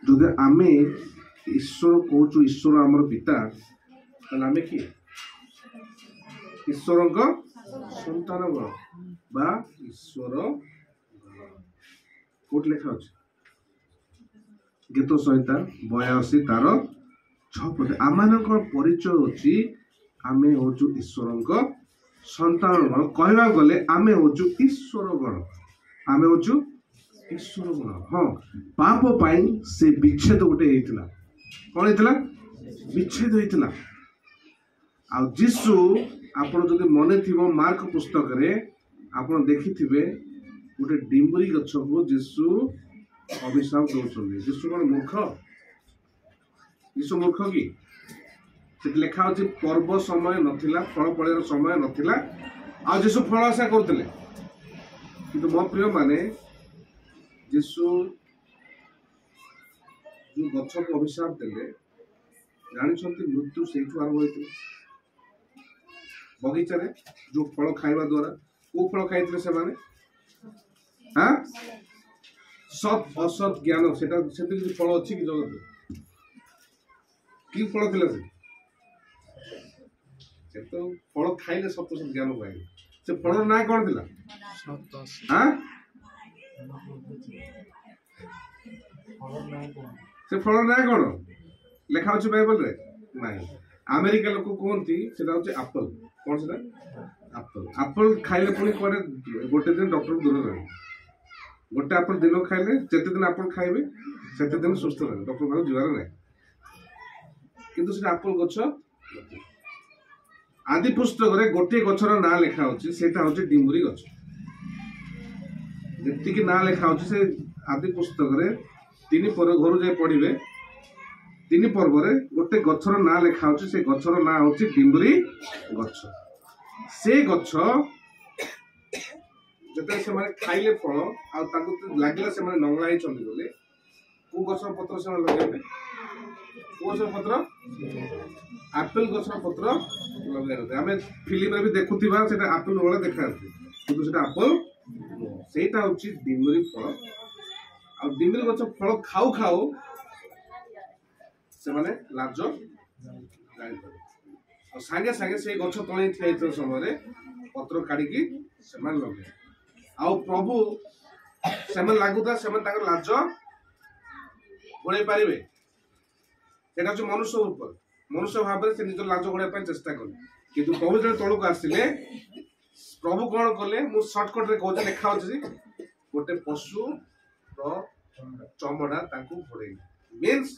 ଯଦି ଆମେ ଈଶ୍ୱର କହୁଛୁ, ଈଶ୍ୱର ଆମର ପିତା, ତାହେଲେ ଆମେ କିଏ? ଈଶ୍ୱରଙ୍କ ସନ୍ତାନ ଗଣ ବା ଈଶ୍ୱର କୋଉଠି ଲେଖା ଅଛି? ଗୀତ ସଂହିତା 82 ତାର 6 ଆମମାନଙ୍କର ପରିଚୟ ଅଛି, ଆମେ ହଉଛୁ ଈଶ୍ୱରଙ୍କ ସନ୍ତାନ ଗଣ। କହିବାକୁ ଗଲେ ଆମେ ହଉଛୁ ଈଶ୍ୱର ଗଣ, ଆମେ ହଉଛୁ ଈଶ୍ୱର ଗଣ। ହଁ, ପାପ ପାଇଁ ସେ ବିଚ୍ଛେଦ ଗୋଟେ ହେଇଥିଲା। କଣ ହେଇଥିଲା? ବିଚ୍ଛେଦ ହେଇଥିଲା। ଆଉ ଯୀଶୁ, ଆପଣ ଯଦି ମନେ ଥିବ ମାର୍କ ପୁସ୍ତକରେ ଆପଣ ଦେଖିଥିବେ, ଗୋଟେ ଡିମ୍ବୁରି ଗଛକୁ ଯୀଶୁ ଅଭିଶାପ ଦଉଛନ୍ତି। ଯୀଶୁ କଣ ମୂର୍ଖ? ଯୀଶୁ ମୂର୍ଖ କି? ସେଠି ଲେଖା ଅଛି, ପର୍ବ ସମୟ ନଥିଲା, ଫଳ ଫଳିବାର ସମୟ ନଥିଲା, ଆଉ ଯୀଶୁ ଫଳ ଆଶା କରୁଥିଲେ। କିନ୍ତୁ ମୋ ପ୍ରିୟ ମାନେ, ଯୀଶୁ ଯୋଉ ଗଛକୁ ଅଭିଶାପ ଦେଲେ, ଜାଣିଛନ୍ତି ମୃତ୍ୟୁ ସେଇଠୁ ଆରମ୍ଭ ହୋଇଥିଲା। ବଗିଚାରେ ଯୋଉ ଫଳ ଖାଇବା ଦ୍ୱାରା, କୋଉ ଫଳ ଖାଇଥିଲେ ସେମାନେ? ସତ୍ ଅସତ୍ ଜ୍ଞାନ, ସେଟା ସେଠି କିଛି ଫଳ ଅଛି କି ଜଗତରେ? କି ଫଳ ଥିଲା ସେ ତ ଫଳ ଖାଇଲେ ସତ ସତ୍ ଜ୍ଞାନ ପାଇଲେ। ସେ ଫଳର ନାଁ କଣ ଥିଲା? ସେ ଫଳର ନାଁ କଣ ଲେଖା ଅଛି ବାଇବଲରେ? ନାହିଁ। ଆମେରିକା ଲୋକ କୁହନ୍ତି ସେଟା ହଉଛି ଆପଲ। କଣ ସେଟା? ଆପଲ। ଆପଲ ଖାଇଲେ ପୁଣି କୁଆଡେ ଗୋଟେ ଦିନ ଡକ୍ଟର ଦୂର ରହିବ। ଗୋଟେ ଆପଲ ଦିନ ଖାଇଲେ, ଯେତେ ଦିନ ଆପଲ ଖାଇବେ ସେତେ ଦିନ ସୁସ୍ଥ ରହିବେ, ଡକ୍ଟର ପାଖକୁ ଯିବାର ନାହିଁ। କିନ୍ତୁ ସେଟା ଆପଲ ଗଛ। ଆଦି ପୁସ୍ତକରେ ଗୋଟିଏ ଗଛର ନାଁ ଲେଖା ହଉଛି, ସେଇଟା ହଉଛି ଡିମ୍ବୁରି ଗଛ। ଯେତିକି ନାଁ ଲେଖା ହଉଛି ସେ ଆଦି ପୁସ୍ତକରେ 3 ପର୍ବ, ଘରୁ ଯାଇ ପଢିବେ, 3 ପର୍ବରେ ଗୋଟେ ଗଛର ନାଁ ଲେଖା ହଉଛି, ସେ ଗଛର ନାଁ ହଉଛି ଡିମ୍ବୁରି ଗଛ। ସେ ଗଛ ଯେତେବେଳେ ସେମାନେ ଖାଇଲେ ଫଳ, ଆଉ ତାଙ୍କୁ ଲାଗିଲା ସେମାନେ ନଙ୍ଗଳା ହେଇଛନ୍ତି ବୋଲି, କୋଉ ଗଛର ପତ୍ର ସେମାନେ ଲଗେଇବେ? କୋଉ ଗଛର ପତ୍ର? ଆପେଲ ଗଛର ପତ୍ର ଲଗେଇବେ। ଆମେ ଫିଲ୍ମରେ ବି ଦେଖୁଥିବା, ସେଟା ଆପେଲ ଭଳିଆ ଦେଖାଯାଉଛି, କିନ୍ତୁ ସେଟା ଆପଲ, ସେଇଟା ହଉଛି ଡିମ୍ବୁରି ଫଳ। ଆଉ ଡିମ୍ବୁରି ଗଛ ଫଳ ଖାଉ ଖାଉ ସେମାନେ ଲାଜ ଜାଣିପାରିବେ, ଆଉ ସାଙ୍ଗେ ସାଙ୍ଗେ ସେଇ ଗଛ ତଳେ ଠିଆ ହେଇଥିବା ସମୟରେ ପତ୍ର କାଢିକି ସେମାନେ ଲଗେଇବେ। ଆଉ ପ୍ରଭୁ ସେମାନେ ଲାଗୁଥିବା, ସେମାନେ ତାଙ୍କର ଲାଜ ଘୋଡେଇ ପାରିବେ। ସେଟା ହଉଛି ମନୁଷ୍ୟ ରୂପ, ମନୁଷ୍ୟ ଭାବରେ ସେ ନିଜର ଲାଜ ଘୋଡେଇବା ପାଇଁ ଚେଷ୍ଟା କଲେ। କିନ୍ତୁ ପ୍ରଭୁ ଯେତେବେଳେ ତଳକୁ ଆସିଲେ, ପ୍ରଭୁ କଣ କଲେ? ମୁଁ ସର୍ଟକଟରେ କହୁଛି, ଲେଖା ଅଛି, ଗୋଟେ ପଶୁର ଚମଡା ତାଙ୍କୁ ଘୋଡେଇଲେ। ମିନ୍ସ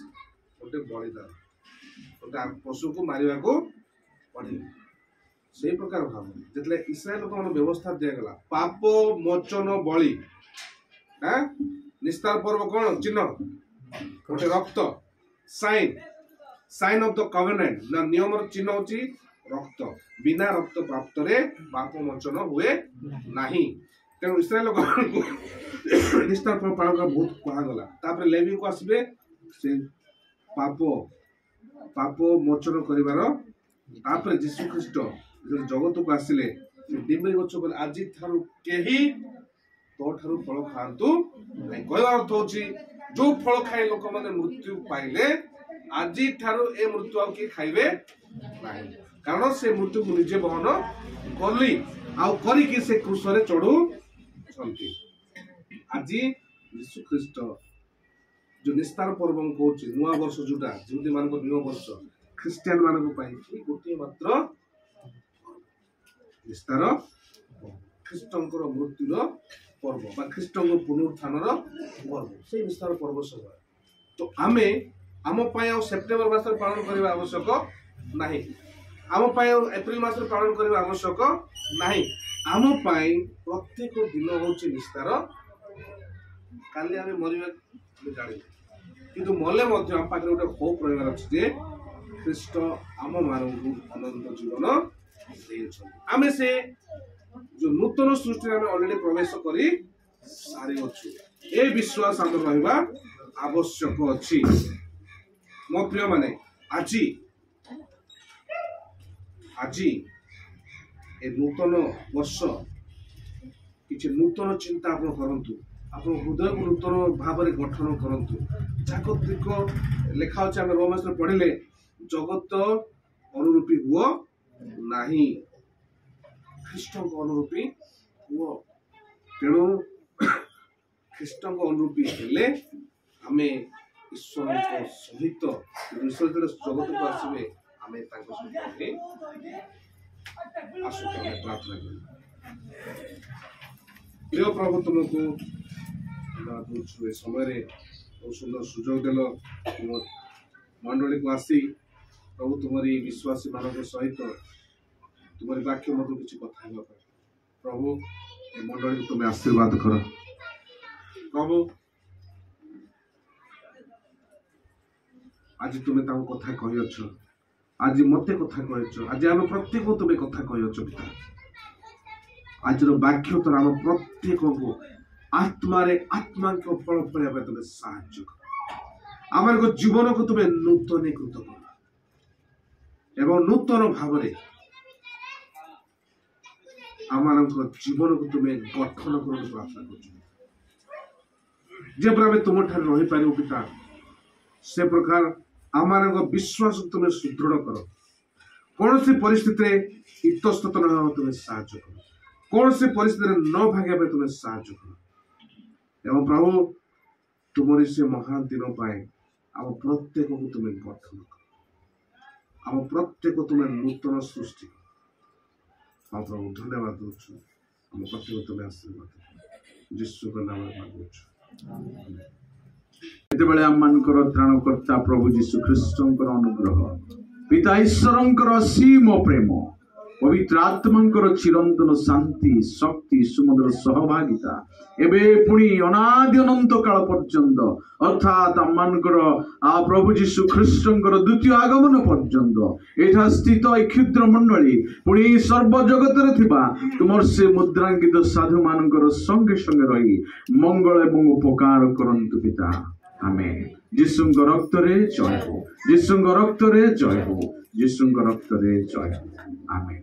ଗୋଟେ ବଳିଦାନ, ଗୋଟେ ପଶୁକୁ ମାରିବାକୁ ପଡିବ। ସେଇ ପ୍ରକାର ଭାବରେ ଯେତେବେଳେ ଇସ୍ରାଏଲ ଲୋକମାନଙ୍କୁ ବ୍ୟବସ୍ଥା ଦିଆଗଲା, ପାପ ମୋଚନ ବଳି, निस्तार पर्व कौन चिन्ह गोटे रक्त साइन ऑफ द कवेनेंट ना नियम चिन्ह होची रक्त बिना रक्त प्राप्त रे पाप मोचन हुए नाही तेणु इस्राएल लोक निस्तार पर्व पालन कर बहुत कहा गला तापर लेवी को आसबे से पाप मोचन करिवार तापर यीशु ख्रीष्ट जगत को आसिले डिम्बरी गछ बोले आज थारु केही तो ठारु फल खांतु नहीं कहवार अर्थ होची जो फल खाए लोक माने मृत्यु पाइले आज ठारु ए मृत्यु आ के खाइबे नाही कारण से मृत्यु को निजे बहन करली आउ करी कि से क्रूस रे चढ़ू छंती आज यीशु ख्रीष्ट जो निस्तार पर्व कहूँ नुआ वर्ष जोटा जिहुदी मान नुआ वर्ष ख्रिस्टियान मान गोटे मात्र निस्तार ख्रीष्टर मृत्युर पर्व ख्रीष्ट पुनरुत्थान पर्व से निस्तार पर्व समय तो आमे आम सेप्टेम्बर मास पालन करने आवश्यक नहीं आम एप्रिल मास पालन करने आवश्यक नहीं आम प्रत्येक दिन हूँ निस्तार काली आम मरवा जान किंतु मले आम पाखे गोटे होप रही अच्छे ख्रीष्ट आम मानू अनंत जीवन आम से जो नूतन सृष्टि आम अलरेडी प्रवेश कर सारी अच्छु ए विश्वास आम रहा आवश्यक अच्छी मो प्रिय माने आज ए नूतन वर्ष किसी नूतन चिंता आप करंतु आप हृदय को नूतन भाव में गठन करंतु जागतिक लेखा अच्छे आम रोमांस पढ़िले जगत अनुरूपी हुआ नहीं ख्रीष्ट अनुरूपी हुआ तेणु ख्रीष्ट अनुरूपी हेले आमे ईश्वर सहित ईश्वर जगत को आसवे आम प्रार्थना प्रिय प्रभु तुमको समय बहुत सुंदर सुजोग देल मंडली को आसी प्रभु तुम्हारी विश्वासी मान सहित तुम्हारी वाक्य मत किसी कथा प्रभु ए मंडली को तुम्हें आशीर्वाद कर प्रभु आज तुम्हें कथा कही आज मत कथा कही आज आम प्रत्येक तुम्हें कथा कही पिता आज वाक्य तो आम प्रत्येक को आत्मा को फल फल तुम्हें साहाय्य कर आम जीवन को तुम्हें नूतनीकृत कर एवं नूतन भाव आम जीवन को तुम्हें गठन कर प्रार्थना कर तुम ठार रही पार पिता से प्रकार आम विश्वास को तुम्हें सुदृढ़ कर कौन सी परिस्थिति इतस्तत न तुम्हें साहाय्य कर कौन सी परिस्थिति न भागे तुम्हें साहाय्य कर एवं प्रभु तुम्हारी से महान दिन पाए आम प्रत्येक को तुम्हें गठन कर आम प्रत्येक तुम्हें नूतन सृष्टि हाँ प्रभु धन्यवाद दूसु आम प्रत्येक तुम्हें आशीर्वाद यीशु का नाम मांगुछु एतेबेले आममानकर त्राणकर्ता प्रभु जीशु ख्रीष्टंकर अनुग्रह पिता ईश्वरंकर असीम प्रेम पवित्र आत्मांकर चिरंतन शांति शक्ति सुमधुर सहभागिता एबे पुणी अनादि अनंत काल पर्यंत अर्थात आममानकर आ प्रभु जीशु ख्रीष्टंकर द्वितीय आगमन पर्यंत एठा स्थित ए क्षुद्र मंडली पुणी सर्व जगत रे थिबा तुमर से मुद्रांकित साधु मानकर संगे संगे रही मंगल एवं उपकार करंतु पिता आमेन जीशुंग रक्त रे जय हो जीशुंग रक्त रे जय हो जीशुंग रक्त रे जय हो आमेन।